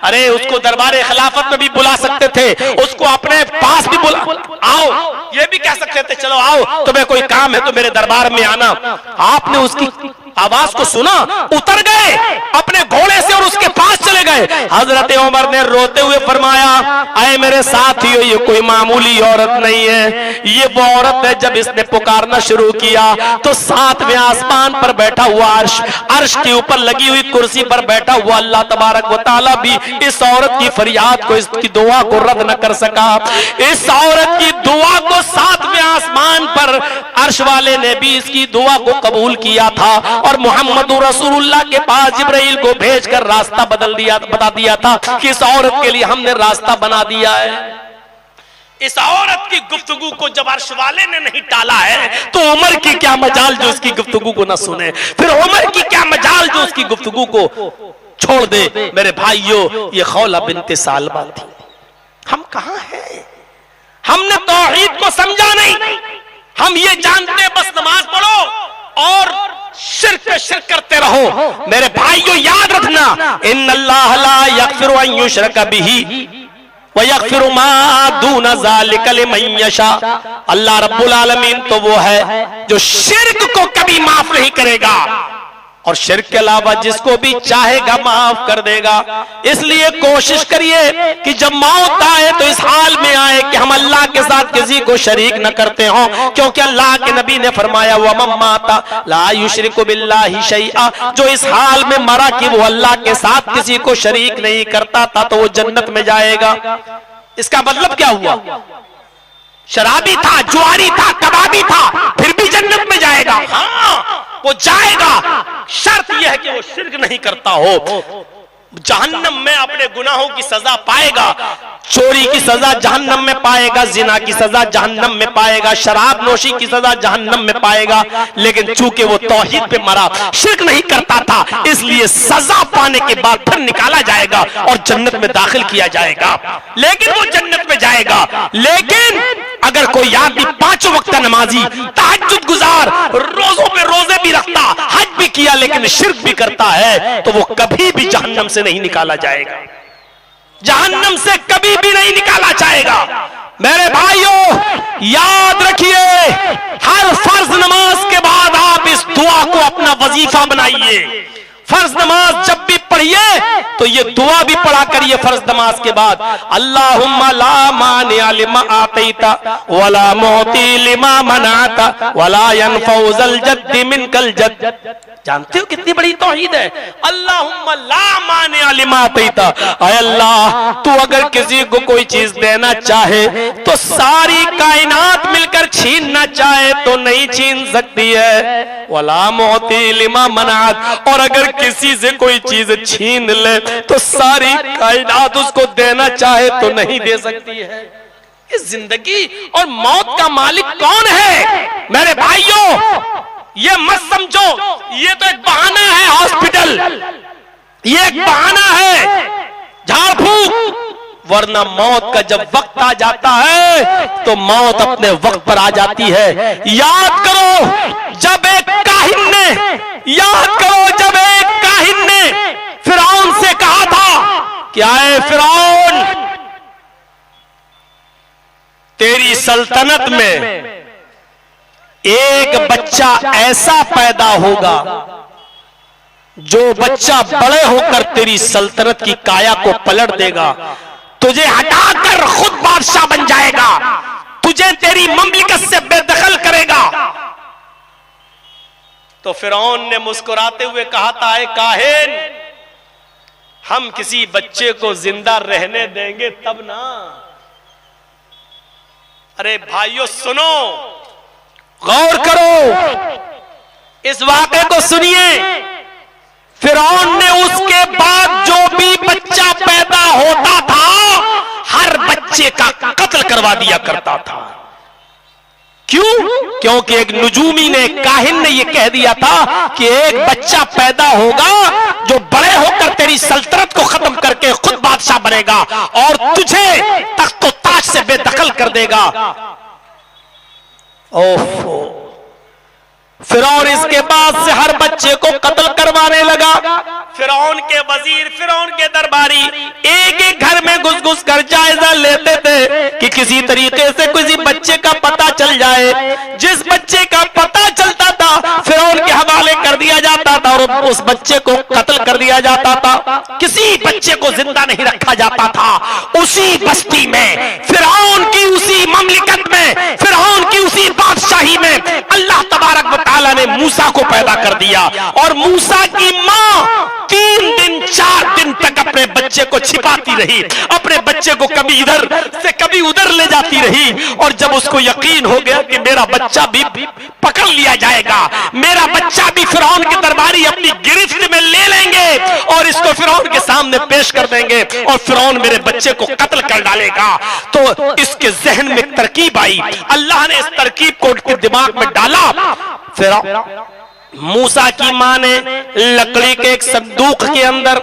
अरे उसको दरबारे खिलाफत में भी बुला सकते थे, उसको अपने पास भी बुला, आओ, ये भी कह सकते थे, चलो आओ, तुम्हें कोई काम है तो मेरे दरबार में आना। आपने उसकी आवाज को सुना, उतर गए अपने घोड़े से और उसके पास चले गए। हजरत उमर ने रोते हुए फरमाया, आए मेरे साथियों, ये कोई मामूली औरत नहीं है, ये वो औरत है जब इसने पुकारना शुरू किया तो 7वें आसमान पर बैठा हुआ अर्श के ऊपर लगी हुई कुर्सी पर बैठा हुआ अल्लाह तबारक व तआला भी इस औरत की फरियाद को, इसकी दुआ को रद्द न कर सका। इस औरत की दुआ को 7वें आसमान पर अर्श वाले ने भी इसकी दुआ को कबूल किया था और मोहम्मद रसूलुल्लाह के पास जिब्राइल को भेजकर रास्ता बता दिया था कि इस औरत के लिए हमने रास्ता बना दिया है। इस औरत की गुफ्तगू को जब अर्श वाले ने नहीं टाला है तो उमर की क्या मजाल जो उसकी गुफ्तगू को न सुने, फिर उमर की क्या मजाल जो उसकी गुफ्तगू को छोड़ दे। मेरे भाइयों, ये खौला बिनते सालबा थी। हम कहां हैं? हमने तौहीद को समझा नहीं, हम ये जानते बस नमाज पढ़ो और शिर्क करते रहो। मेरे भाइयों, याद रखना, इन्नल्लाह ला यगफिरु अन युशरक बिही व यगफिरु मा दून ज़ालिका लिमन यशा। अल्लाह रब्बुल आलमीन तो वो है जो शिर्क को कभी माफ नहीं करेगा और शिर्क के अलावा जिसको भी चाहेगा माफ कर देगा। इसलिए कोशिश करिए कि जब मौत आए तो इस हाल में आए कि हम अल्लाह के साथ किसी को शरीक न करते हों, क्योंकि अल्लाह के नबी ने फरमाया वमन माता ला युशरिकु बिल्लाहि शैआ, जो इस हाल में मरा कि वो अल्लाह के साथ किसी को शरीक नहीं करता था तो वो जन्नत में जाएगा। इसका मतलब क्या हुआ? शराबी था, जुआरी था, कबाबी था, फिर भी जन्नत में जाएगा। हाँ, वो जाएगा, शर्त यह है कि वो शिर्क नहीं करता हो। जहन्नम में अपने गुनाहों की सजा पाएगा, चोरी की सजा जहन्नम में पाएगा, जिना की सजा जहन्नम में पाएगा, शराब नोशी की सजा जहन्नम में पाएगा। लेकिन चूंकि वो तौहीद पे मरा, शिर्क नहीं करता था, इसलिए सजा पाने के बाद फिर निकाला जाएगा और जन्नत में दाखिल किया जाएगा। लेकिन वो जन्नत में जाएगा। लेकिन अगर कोई आदमी 5 वक्त नमाजी, तहज्जुद गुजार, रोजों पे रोजे भी रखता, हज भी किया, लेकिन शिर्क भी करता है, तो वो कभी भी जहन्नम से नहीं निकाला जाएगा। जहन्नम से कभी भी नहीं निकाला जाएगा। मेरे भाइयों, याद रखिए, हर फर्ज नमाज के बाद आप इस दुआ को अपना वजीफा बनाइए। फर्ज नमाज जब भी पढ़िए तो ये दुआ भी पढ़ा करिए फर्ज नमाज के बाद। अल्लाहुम्मा ला मानिअ लिमा आतैता वला मुअती लिमा मनाता वला यनफउ ज़ल जद्दि मिनकल जद्द। जानते हो कितनी बड़ी तौहीद है? अल्लाहुम्मा ला मानिअ लिमा आतैता, ऐ अल्लाह तू अगर किसी को कोई चीज देना चाहे तो सारी कायनात मिलकर छीनना चाहे तो नहीं छीन सकती है। वला मुअती लिमा मनात, और अगर किसी से कोई चीज छीन ले तो सारी कायनात उसको देना चाहे तो नहीं दे सकती है। इस जिंदगी और मौत का मालिक कौन है? मेरे भाइयों, ये मत समझो ये तो एक बहाना है, हॉस्पिटल ये एक बहाना है, झाड़ फूक। वरना मौत का जब वक्त आ जाता है तो मौत अपने वक्त पर आ जाती है। याद करो जब एक काहिन ने, याद करो जब एक काहिन ने फिरौन से कहा था कि आए फिरौन, तेरी सल्तनत में एक बच्चा ऐसा पैदा होगा जो बच्चा बड़े होकर तेरी सल्तनत की काया को पलट देगा, तुझे हटाकर खुद बादशाह बन जाएगा, तुझे तेरी ममलिकत से बेदखल करेगा। तो फिरौन ने मुस्कुराते हुए कहा था, ऐ काहिन, हम किसी बच्चे को जिंदा रहने देंगे तब ना। अरे भाइयों सुनो, गौर करो, इस वाक़े को सुनिए। फिरौन ने उसके बाद जो भी बच्चा पैदा होता था हर बच्चे का कत्ल करवा दिया करता था। क्यों? क्योंकि एक नुजूमी ने, काहिन ने यह कह दिया था कि एक बच्चा पैदा होगा जो बड़े होकर तेरी सल्तनत को खत्म करके खुद बादशाह बनेगा और तुझे तख्तो ताज से बेदखल कर देगा। ओहो, फिरौन इसके बाद से हर बच्चे को कत्ल करवाने लगा। फिरौन के वजीर, फिरौन के दरबारी एक एक घर में घुस घुस कर जायजा लेते थे कि किसी तरीके से किसी बच्चे का पता चल जाए। जिस बच्चे का पता चलता था फिरौन के हवाले कर दिया जाता था और उस बच्चे को कत्ल कर दिया जाता था। किसी बच्चे को जिंदा नहीं रखा जाता था। उसी बस्ती में, फिरौन की उसी ममलिकत में, फिरौन की उसी बादशाही में अल्लाह तबारक व तआला ने मूसा को पैदा कर दिया। और मूसा की माँ 3 दिन 4 दिन तक अपने बच्चे को छिपाती रही, अपने बच्चे को कभी इधर से कभी उधर ले जाती रही। और जब उसको यकीन हो गया कि मेरा बच्चा भी पकड़ लिया जाएगा, मेरा बच्चा भी फिरौन के दरबारी अपनी गिरफ्त में ले लेंगे और इसको फिरौन के सामने पेश कर देंगे और फिरौन मेरे बच्चे को कत्ल कर डालेगा, तो इसके जहन में तरकीब आई। अल्लाह ने इस तरकीब को उसके दिमाग में डाला। फिरौन, मूसा की मां ने लकड़ी के एक संदूक के अंदर,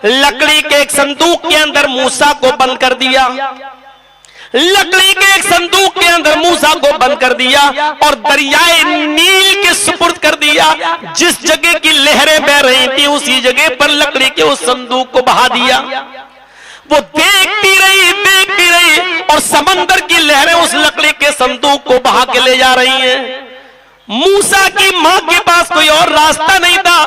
लकड़ी के एक संदूक के अंदर मूसा को बंद कर दिया। लकड़ी के एक संदूक के अंदर मूसा को बंद कर दिया और दरियाए नील के सुपुर्द कर दिया। जिस जगह की लहरें बह रही थी उसी जगह पर लकड़ी के उस संदूक को बहा दिया। वो देखती रही और समंदर की लहरें उस लकड़ी के संदूक को बहा के ले जा रही हैं। मूसा की मां के पास कोई और रास्ता नहीं था,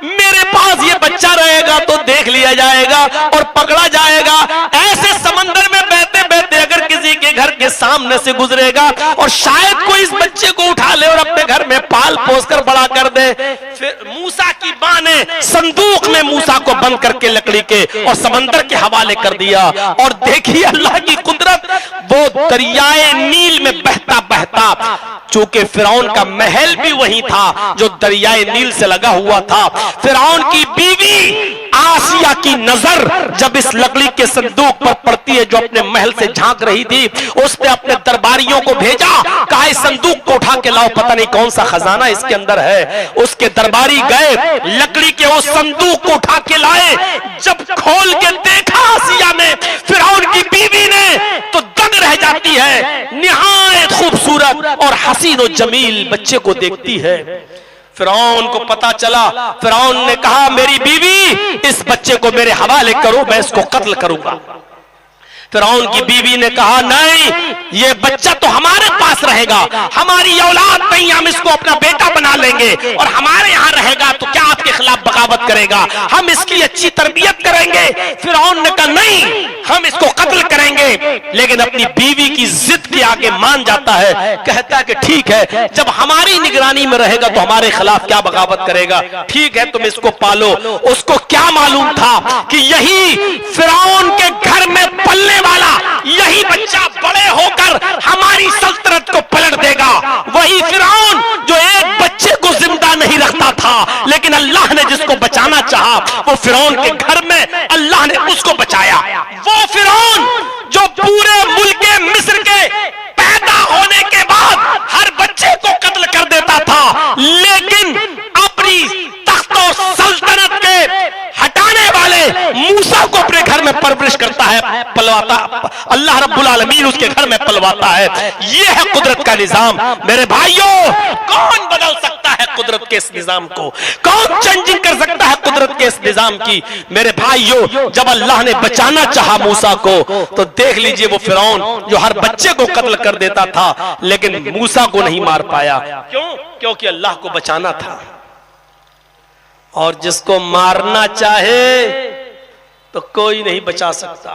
मेरे पास ये बच्चा रहेगा तो देख लिया जाएगा और पकड़ा जाएगा। ऐसे समंदर में बहते बहते अगर किसी के घर के सामने से गुजरेगा और शायद कोई इस बच्चे को उठा ले और अपने घर में पाल पोस कर बड़ा कर दे। फिर मूसा की मां ने संदूक में मूसा को बंद करके लकड़ी के और समंदर के हवाले कर दिया। और देखिए अल्लाह की कुदरत, वो दरियाए नील में बहता बहता, चूंकि फिरौन का महल भी वही था जो दरियाए नील से लगा हुआ था, फिरौन की बीवी आसिया की नजर जब इस लकड़ी के संदूक पर पड़ती है जो अपने महल से झांक रही थी, उसने अपने दरबारियों को भेजा, कहा इस संदूक को उठा के लाओ, पता नहीं कौन सा खजाना इसके अंदर है। उसके दरबारी गए, लकड़ी के उस संदूक को उठा के लाए। जब खोल के देखा आसिया ने, फिरौन की बीवी ने, तो दंग रह जाती है। निहायत खूबसूरत और हसीन और जमील बच्चे को देखती है। फिरौन को पता चला, फिरौन ने कहा मेरी बीवी, इस बच्चे को मेरे हवाले करो, मैं इसको कत्ल करूंगा। फिरौन की बीवी ने कहा नहीं, ये बच्चा तो हमारे पास रहेगा, हमारी औलाद नहीं, हम इसको अपना बेटा बना लेंगे और हमारे यहाँ रहेगा तो क्या आपके खिलाफ बगावत करेगा, हम इसकी अच्छी तरबियत करेंगे। फिरौन ने कहा नहीं, हम इसको कत्ल करेंगे, लेकिन अपनी बीवी की जिद के आगे मान जाता है, कहता है कि ठीक है, जब हमारी निगरानी में रहेगा तो हमारे खिलाफ क्या बगावत करेगा, ठीक है तुम इसको पालो। उसको क्या मालूम था कि यही फिरौन के घर में पलने वाला यही बच्चा बड़े होकर हमारी सल्तनत को पलट देगा। वही फिरौन जो एक बच्चे को जिंदा नहीं रखता था, लेकिन अल्लाह ने जिसको बचाना चाहा, वो फिरौन के घर में अल्लाह ने उसको बचाया। वो फिरौन जो पूरे मुल्क मिस्र के पैदा होने के बाद हर बच्चे को कत्ल कर देता था, लेकिन अपनी तख्त और सल्तनत के हटाने वाले मूसा को अपने घर में परवरिश करता है, पलवाता, अल्लाह रब्बुल आलमीन उसके घर में पलवाता है। यह है कुदरत का निजाम। मेरे भाइयों, कौन बदल सकता है कुदरत के इस निजाम को? कौन चेंजिंग कर सकता है कुदरत के इस निजाम की? मेरे भाइयों, जब अल्लाह ने बचाना चाहा मूसा को, तो देख लीजिए वो फिरौन जो हर बच्चे को कत्ल कर देता था, लेकिन मूसा को नहीं मार पाया। क्यों? क्योंकि अल्लाह को बचाना था। और जिसको मारना चाहे तो कोई नहीं बचा सकता।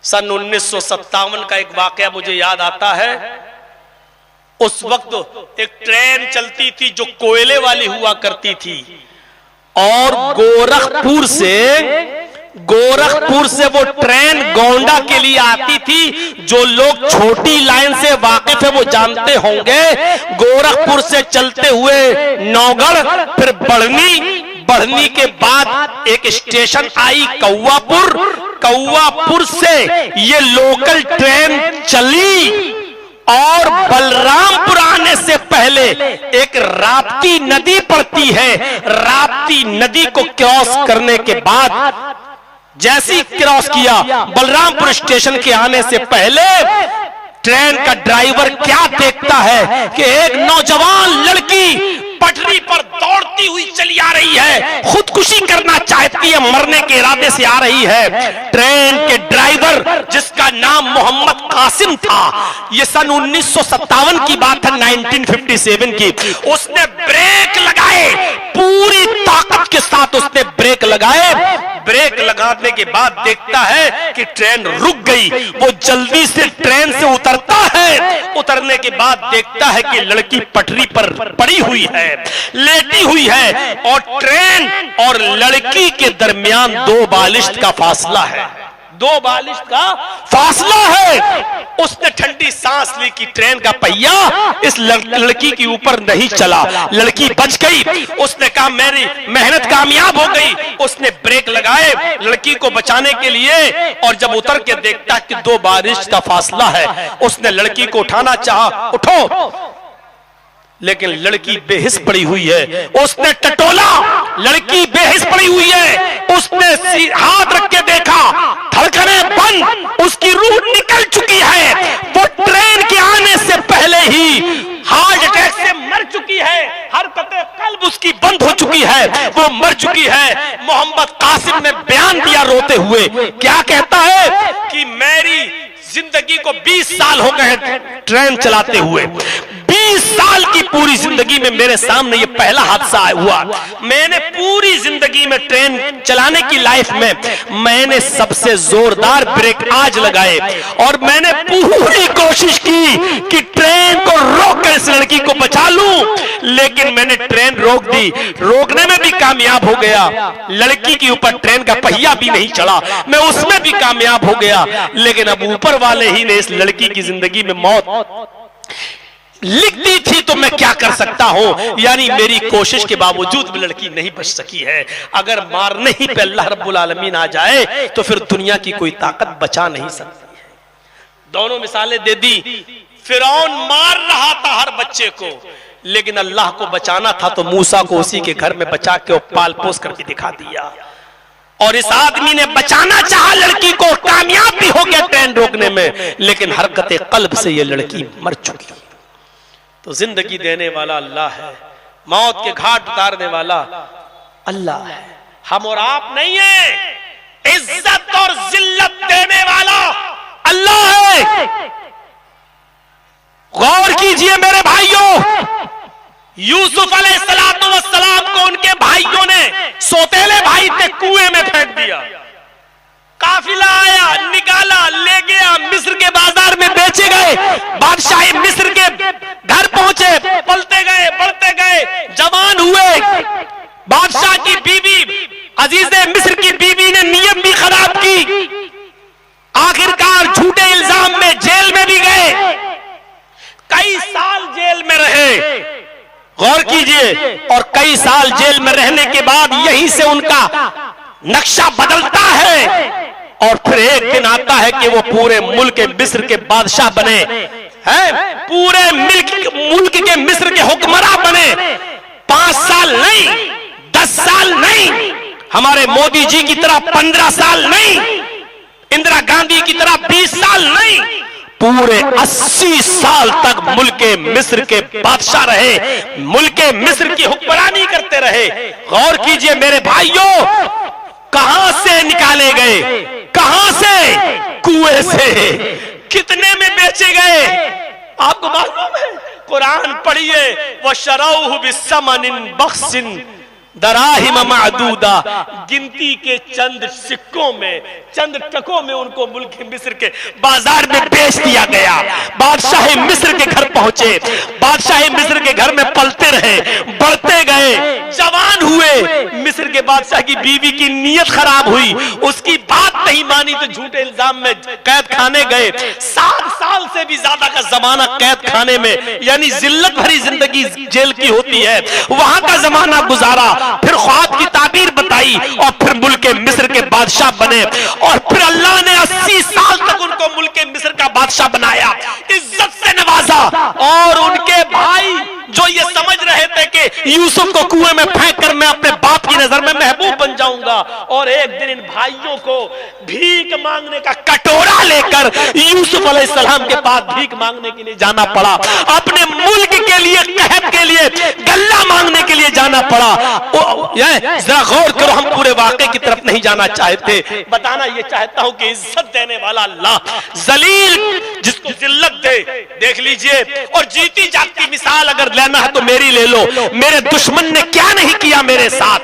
सन 1957 का एक वाकया मुझे याद आता है। उस वक्त एक ट्रेन चलती थी जो कोयले वाली हुआ करती थी, और गोरखपुर से वो ट्रेन गोंडा के लिए आती थी। जो लोग छोटी लाइन से वाकिफ है वो जानते होंगे, गोरखपुर से चलते हुए नौगढ़, फिर बढ़नी के बाद एक स्टेशन आई कौवापुर। कौवापुर से ये लोकल ट्रेन चली और बलरामपुर आने से पहले एक राप्ती नदी पड़ती है। राप्ती नदी को क्रॉस करने के बाद जैसी क्रॉस किया, बलरामपुर स्टेशन के आने से पहले ट्रेन का ड्राइवर क्या देखता है कि एक नौजवान लड़की पटरी पर दौड़ती हुई चली आ रही है, खुदकुशी करना चाहती है, मरने के इरादे से आ रही है। ट्रेन के ड्राइवर जिसका नाम मोहम्मद कासिम था, यह सन 1957 की बात है, 1957 की, उसने ब्रेक लगाए, पूरी ताकत के साथ उसने ब्रेक लगाए। ब्रेक लगाने के बाद देखता है कि ट्रेन रुक गई। वो जल्दी से ट्रेन से उतरता है। उतरने के बाद देखता है कि लड़की पटरी पर पड़ी हुई है, लेटी हुई है, और ट्रेन और लड़की के दरमियान 2 बालिश्त का फासला है। 2 बालिश्त का फासला है। उसने ठंडी सांस ली कि ट्रेन का पहिया इस लड़की के ऊपर नहीं चला, लड़की बच गई। उसने कहा मेरी मेहनत कामयाब हो गई। उसने ब्रेक लगाए लड़की को बचाने के लिए, और जब उतर के देखता कि 2 बालिश्त का फासला है, उसने लड़की को उठाना चाहा, उठो, लेकिन लड़की बेहिस पड़ी हुई है। उसने टटोला, लड़की बेहिस पड़ी हुई है। उसने हाथ रख के देखा, धड़कनें बंद, उसकी रूह निकल चुकी है। वो ट्रेन के आने से पहले ही हार्ट अटैक से मर चुकी है, हरकतें कल्ब उसकी बंद हो चुकी है, वो मर चुकी है। मोहम्मद कासिम ने बयान दिया रोते हुए, क्या कहता है कि मेरी जिंदगी को 20 साल हो गए ट्रेन चलाते हुए, 20 साल की पूरी पूरी जिंदगी में मेरे सामने ये पहला हादसा हुआ। मैंने पूरी जिंदगी में ट्रेन चलाने की लाइफ में मैंने सबसे जोरदार ब्रेक आज लगाए और मैंने पूरी कोशिश की कि ट्रेन को रोककर इस लड़की को बचा लूं, लेकिन मैंने ट्रेन रोक दी। रोकने में भी कामयाब हो गया, लड़की के ऊपर ट्रेन का पहिया भी नहीं चढ़ा, मैं उसमें भी कामयाब हो गया, लेकिन अब ऊपर वाले ही ने इस लड़की की जिंदगी में मौत लिख दी थी, तो मैं क्या कर सकता हूं। यानी मेरी कोशिश के बावजूद भी लड़की नहीं बच सकी है। अगर मारने ही पे अल्लाह रब्बुल आलमीन आ जाए तो फिर दुनिया की कोई ताकत बचा नहीं सकती है। दोनों मिसालें दे दी। फिरौन मार रहा था हर बच्चे को, लेकिन अल्लाह को बचाना था तो मूसा को उसी के घर में बचा के और पाल पोस करके दिखा दिया। और इस आदमी ने बचाना चाहा लड़की को, कामयाब भी हो गया ट्रेन रोकने में, लेकिन हरकत कल्ब से ये लड़की मर चुकी। तो जिंदगी देने वाला अल्लाह है, मौत के घाट उतारने वाला अल्लाह है, हम और आप नहीं है। इज्जत और जिल्लत देने वाला अल्लाह है। गौर कीजिए मेरे भाइयों, यूसुफ अलैहिस्सलाम को उनके भाइयों ने, सौतेले भाई थे, कुएं में फेंक दिया। काफिला आया, निकाला, ले गया, मिस्र के बाजार में बेचे गए। बादशाह मिस्र के घर पहुंचे, पलते गए, बढ़ते गए, जवान हुए। बादशाह की बीवी, अजीज़े मिस्र की बीवी ने नियत भी खराब की। आखिरकार झूठे इल्जाम में जेल में भी गए, कई साल जेल में रहे। गौर कीजिए, और कई साल जेल में रहने के बाद यहीं से उनका नक्शा बदलता है और फिर एक दिन आता है कि वो पूरे मुल्क मिस्र के बादशाह बने हैं, पूरे मुल्क के मिस्र के हुक्मरान बने। 5 साल नहीं, 10 साल नहीं, हमारे मोदी जी की तरह 15 साल नहीं, इंदिरा गांधी की तरह 20 साल नहीं, पूरे 80 साल तक मुल्क मिस्र के बादशाह रहे, मुल्क मिस्र की हुक्मरानी करते रहे। गौर कीजिए मेरे भाइयों, कहां से निकाले गए, कहां से? कुएं से। कितने में बेचे गए आपको मालूम है? कुरान पढ़िए, वह शरऊहु बिस्समनिन बख्सिन दराहिम मादूदा, गिनती के चंद सिक्कों में, चंद टकों में उनको मुल्क मिस्र के बाजार में बेच दिया गया। बादशाह मिस्र के घर पहुंचे, बादशाह मिस्र के घर में पलते रहे, बढ़ते गए, जवान हुए। मिस्र के बादशाह की बीवी की नीयत खराब हुई, उसकी बात नहीं मानी तो झूठे इल्जाम में कैद खाने गए। 7 साल से भी ज्यादा का जमाना कैद खाने में, यानी जिल्लत भरी जिंदगी जेल की होती है, वहां का जमाना गुजारा। फिर ख्वाब की ताबीर बताई और फिर मुल्क मिस्र के बादशाह बने, और फिर अल्लाह ने 80 साल तक उनको मुल्क मिस्र का बादशाह बनाया, इज्जत से नवाजा। और उनके भाई जो ये समझ रहे थे कि यूसुफ को कुएं में फेंक कर मैं अपने बाप की नजर में महबूब बन जाऊंगा, और एक दिन इन भाइयों को भीख मांगने का कटोरा लेकर यूसुफ अलैहिस्सलाम के पास भीख मांगने के लिए जाना पड़ा। अपने मुल्क के लिए, कहत के लिए, गल्ला मांगने के लिए जाना पड़ा। जरा गौर करो, हम पूरे वाक़े की तरफ नहीं जाना चाहते, बताना ये चाहता हूं कि इज्जत देने वाला अल्लाह, जलील जिसको जिल्लत दे, देख लीजिए। और जीती जागती मिसाल अगर लेना है तो मेरी ले लो। मेरे दुश्मन ने क्या नहीं किया मेरे साथ।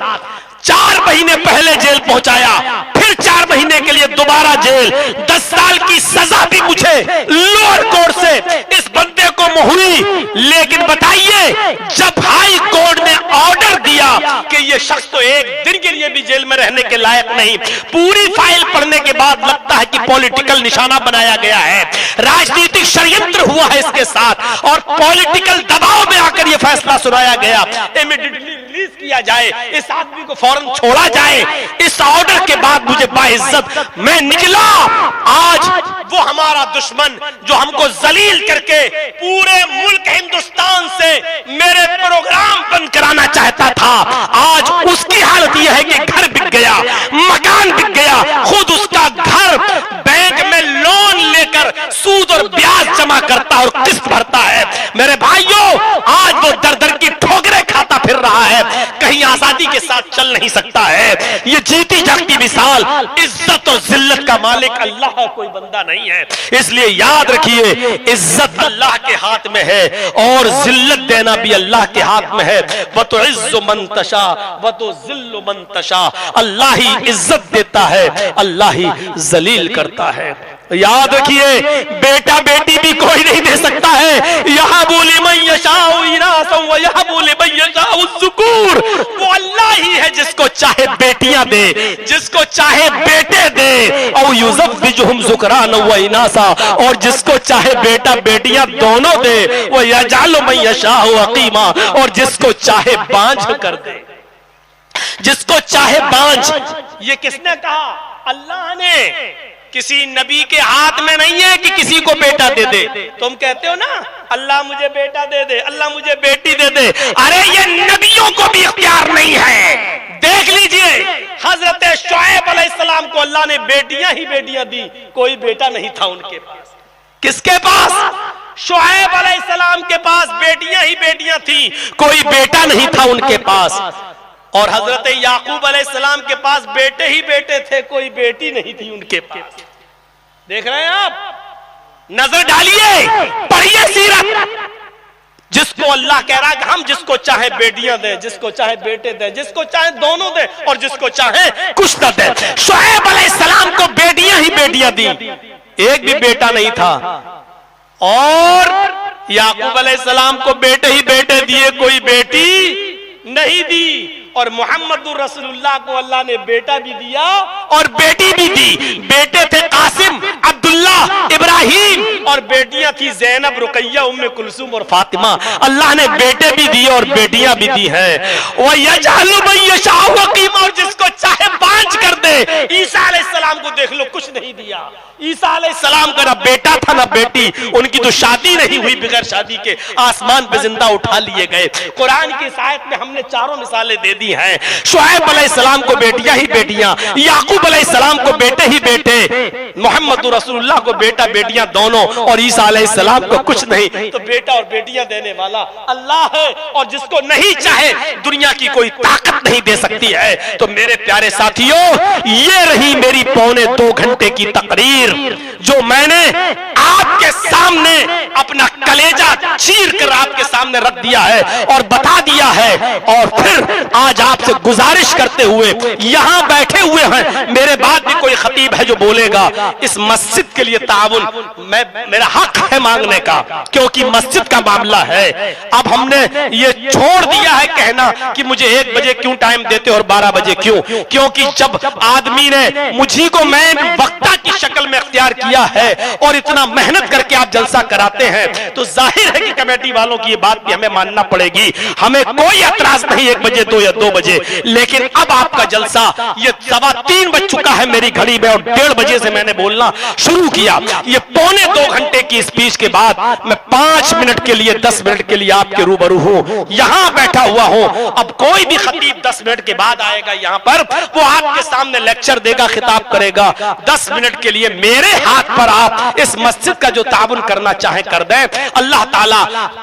4 महीने पहले जेल पहुंचाया, फिर 4 महीने के लिए दोबारा जेल, 10 साल की सजा भी मुझे लोअर कोर्ट से इस बंदे को हुई। लेकिन बताइए, जब हाई कोर्ट ने ऑर्डर दिया कि ये शख्स तो एक दिन के लिए भी जेल में रहने के लायक नहीं, पूरी फाइल पढ़ने के बाद लगता है कि पॉलिटिकल निशाना बनाया गया है, राजनीतिक षड्यंत्र हुआ है इसके साथ, और पॉलिटिकल दबाव में आकर यह फैसला सुनाया गया, इमीडिएटली रिलीज किया जाए, इस आदमी को फौरन छोड़ा जाए। इस ऑर्डर के बाद मुझे बाइज्जत मैं निकला। आज वो हमारा दुश्मन जो हमको जलील करके पूरे मुल्क हिंदुस्तान से मेरे प्रोग्राम बंद कराना चाहता था, आज उसकी हालत यह है कि घर बिक गया, मकान बिक गया, खुद उसका घर बैंक में लोन लेकर सूद और ब्याज जमा करता और किस्त भरता है। मेरे भाइयों, आज वो दर दर की ठोकरें खाता फिर रहा है, कहीं आजादी के साथ चल नहीं सकता है। ये जीती जागती मिसाल इज्जत और जिल्लत का मालिक अल्लाह है, कोई बंदा नहीं है। इसलिए याद रखिए, इज्जत अल्लाह के हाथ में है और जिल्लत देना भी अल्लाह के हाथ में है। व तो इज्जु मन तशा व तो जिल्लु मन तशा, अल्लाह ही इज्जत देता है, अल्लाह ही जलील करता है। याद रखिए, बेटा बेटी भी कोई नहीं दे सकता है। यहाँ बोले मैं यशाउ इनासा व यहाँ बोले मैं यशाउ ज़ुकूर, वो अल्लाह ही है जिसको चाहे बेटियां दे, जिसको चाहे बेटे दे। और युज़व्विजुहुम ज़ुकरान व इनासा, और जिसको चाहे बेटा बेटियां दोनों दे। वो यजअलु मैं यशाउ अक़ीमा, और जिसको चाहे बांझ कर दे, जिसको चाहे बांझ। ये किसने कहा? अल्लाह ने। किसी नबी के हाथ में नहीं है कि किसी को बेटा दे दे। तुम कहते हो ना, अल्लाह मुझे बेटा दे दे, अल्लाह मुझे बेटी दे दे। अरे ये नबियों को भी इख्तियार नहीं है। देख लीजिए, हजरत शुएब अलैहिस्सलाम को अल्लाह ने बेटियां ही बेटियां दी, कोई बेटा नहीं था उनके पास। किसके पास? शुएब अलैहिस्सलाम के पास बेटियां ही बेटियां थी, कोई बेटा नहीं था उनके पास। और हजरत याकूब अलैहिस्सलाम के पास बेटे ही बेटे थे, कोई बेटी नहीं थी उनके पास। देख रहे हैं आप? नजर डालिए, पढ़िए सीरत। जिसको अल्लाह कह रहा है कि हम जिसको चाहे बेटियां दे, जिसको चाहे बेटे दे, जिसको चाहे दोनों दे, और जिसको चाहे कुछ न दे। शुएब अलैहिस्सलाम को बेटियां ही बेटियां दी, एक भी बेटा नहीं था। और याकूब अलैहिस्सलाम को बेटे ही बेटे दिए, कोई बेटी नहीं दी। और मुहम्मदुर रसूलुल्लाह को अल्लाह ने बेटा भी दिया और बेटी भी दी। बेटे थे कासिम, अब्दुल्ला, इब्राहिम, और बेटियां थी ज़ैनब, रुकैया, उम्मे कुलसूम और फातिमा। अल्लाह ने बेटे भी दिए और बेटियां भी दी हैं। वह यजअलु मन यशाउ अक़ीमा, और जिसको चाहे बांझ कर दे। ईसा अलैहिस्सलाम को देख लो, कुछ नहीं दिया। ईसा अलैहिस्सलाम का ना बेटा था ना बेटी, उनकी तो शादी नहीं हुई, बगैर शादी के आसमान पे जिंदा उठा लिए गए। कुरान की इस आयत में हमने चारों मिसालें दे दी हैं। शुएब अलैहिस्सलाम को बेटियां ही बेटियां, याकूब अलैहिस्सलाम को बेटे ही बेटे, मुहम्मद रसूलुल्लाह को बेटा बेटियां दोनों, और ईसा अलैहिस्सलाम को कुछ नहीं। तो बेटा और बेटियां देने वाला अल्लाह है, और जिसको नहीं चाहे दुनिया की कोई ताकत नहीं दे सकती है। तो मेरे प्यारे साथियों, ये रही मेरी 2.25 घंटे की तकरीर, जो मैंने आपके सामने अपना कलेजा चीर कर आपके सामने रख दिया है और बता दिया है। और फिर आज आपसे गुजारिश करते हुए, यहां बैठे हुए हैं, मेरे बाद भी कोई खतीब है जो बोलेगा, इस मस्जिद के लिए ताउन मेरा हक है मांगने का, क्योंकि मस्जिद का मामला है। अब हमने ये छोड़ दिया है कहना कि मुझे 1 बजे क्यों टाइम देते और 12 बजे क्यों, क्योंकि जब आदमी ने मुझी को मैं वक्ता की शक्ल में इख्तियार किया है और इतना मेहनत करके आप जलसा कराते हैं, तो जाहिर है कि कमेटी वालों की ये बात भी हमें मानना पड़ेगी। हमें कोई एतराज नहीं 1 बजे 2 या 2 बजे, लेकिन अब आपका जलसा ये 3:15 बज चुका है मेरी घड़ी में, और 1:30 बजे से मैंने बोलना शुरू किया। ये 2.25 घंटे की स्पीच के बाद मैं 5 मिनट के लिए, 10 मिनट के लिए आपके रूबरू हूं, यहां बैठा हुआ हूं। अब कोई भी खतीब 10 मिनट के बाद आएगा यहां पर, वो आपके सामने लेक्चर देगा, खिताब करेगा। 10 मिनट के लिए मेरे हाथ पर आप इस मस्जिद का जो ताबुन करना चाहे कर दें, अल्लाह ताला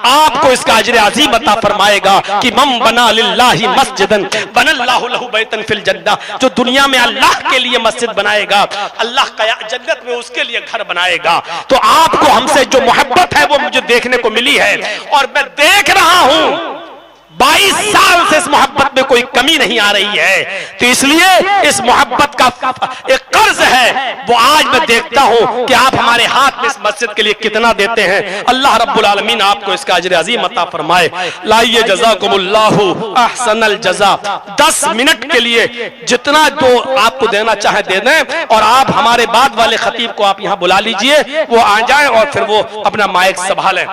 आपको इसका अजर अजीम अता फरमाएगा कि मम बना लिल्लाहि मस्जिदन बनल्लाहु लहु बैतन फिल जन्नह, जो दुनिया में अल्लाह के लिए मस्जिद बनाएगा, अल्लाह जन्नत में उसके लिए घर बनाएगा। तो आपको हमसे जो मोहब्बत है वो मुझे देखने को मिली है, और मैं देख रहा हूं 22 साल से इस मोहब्बत में कोई कमी नहीं आ रही है। तो इसलिए इस मोहब्बत का एक कर्ज है, वो आज मैं देखता हूं कि आप हमारे हाथ में इस मस्जिद के लिए कितना देते हैं। अल्लाह रब्बुल आलमीन आपको इसका अजर अजीम अता फरमाए। लाइए जज़ाकुमुल्लाहु अहसनल जज़ा। 10 मिनट के लिए जितना जो आपको देना चाहे दे दें, और आप हमारे बाद वाले खतीब को आप यहां बुला लीजिए, वो आ जाए और फिर वो अपना माइक संभालें।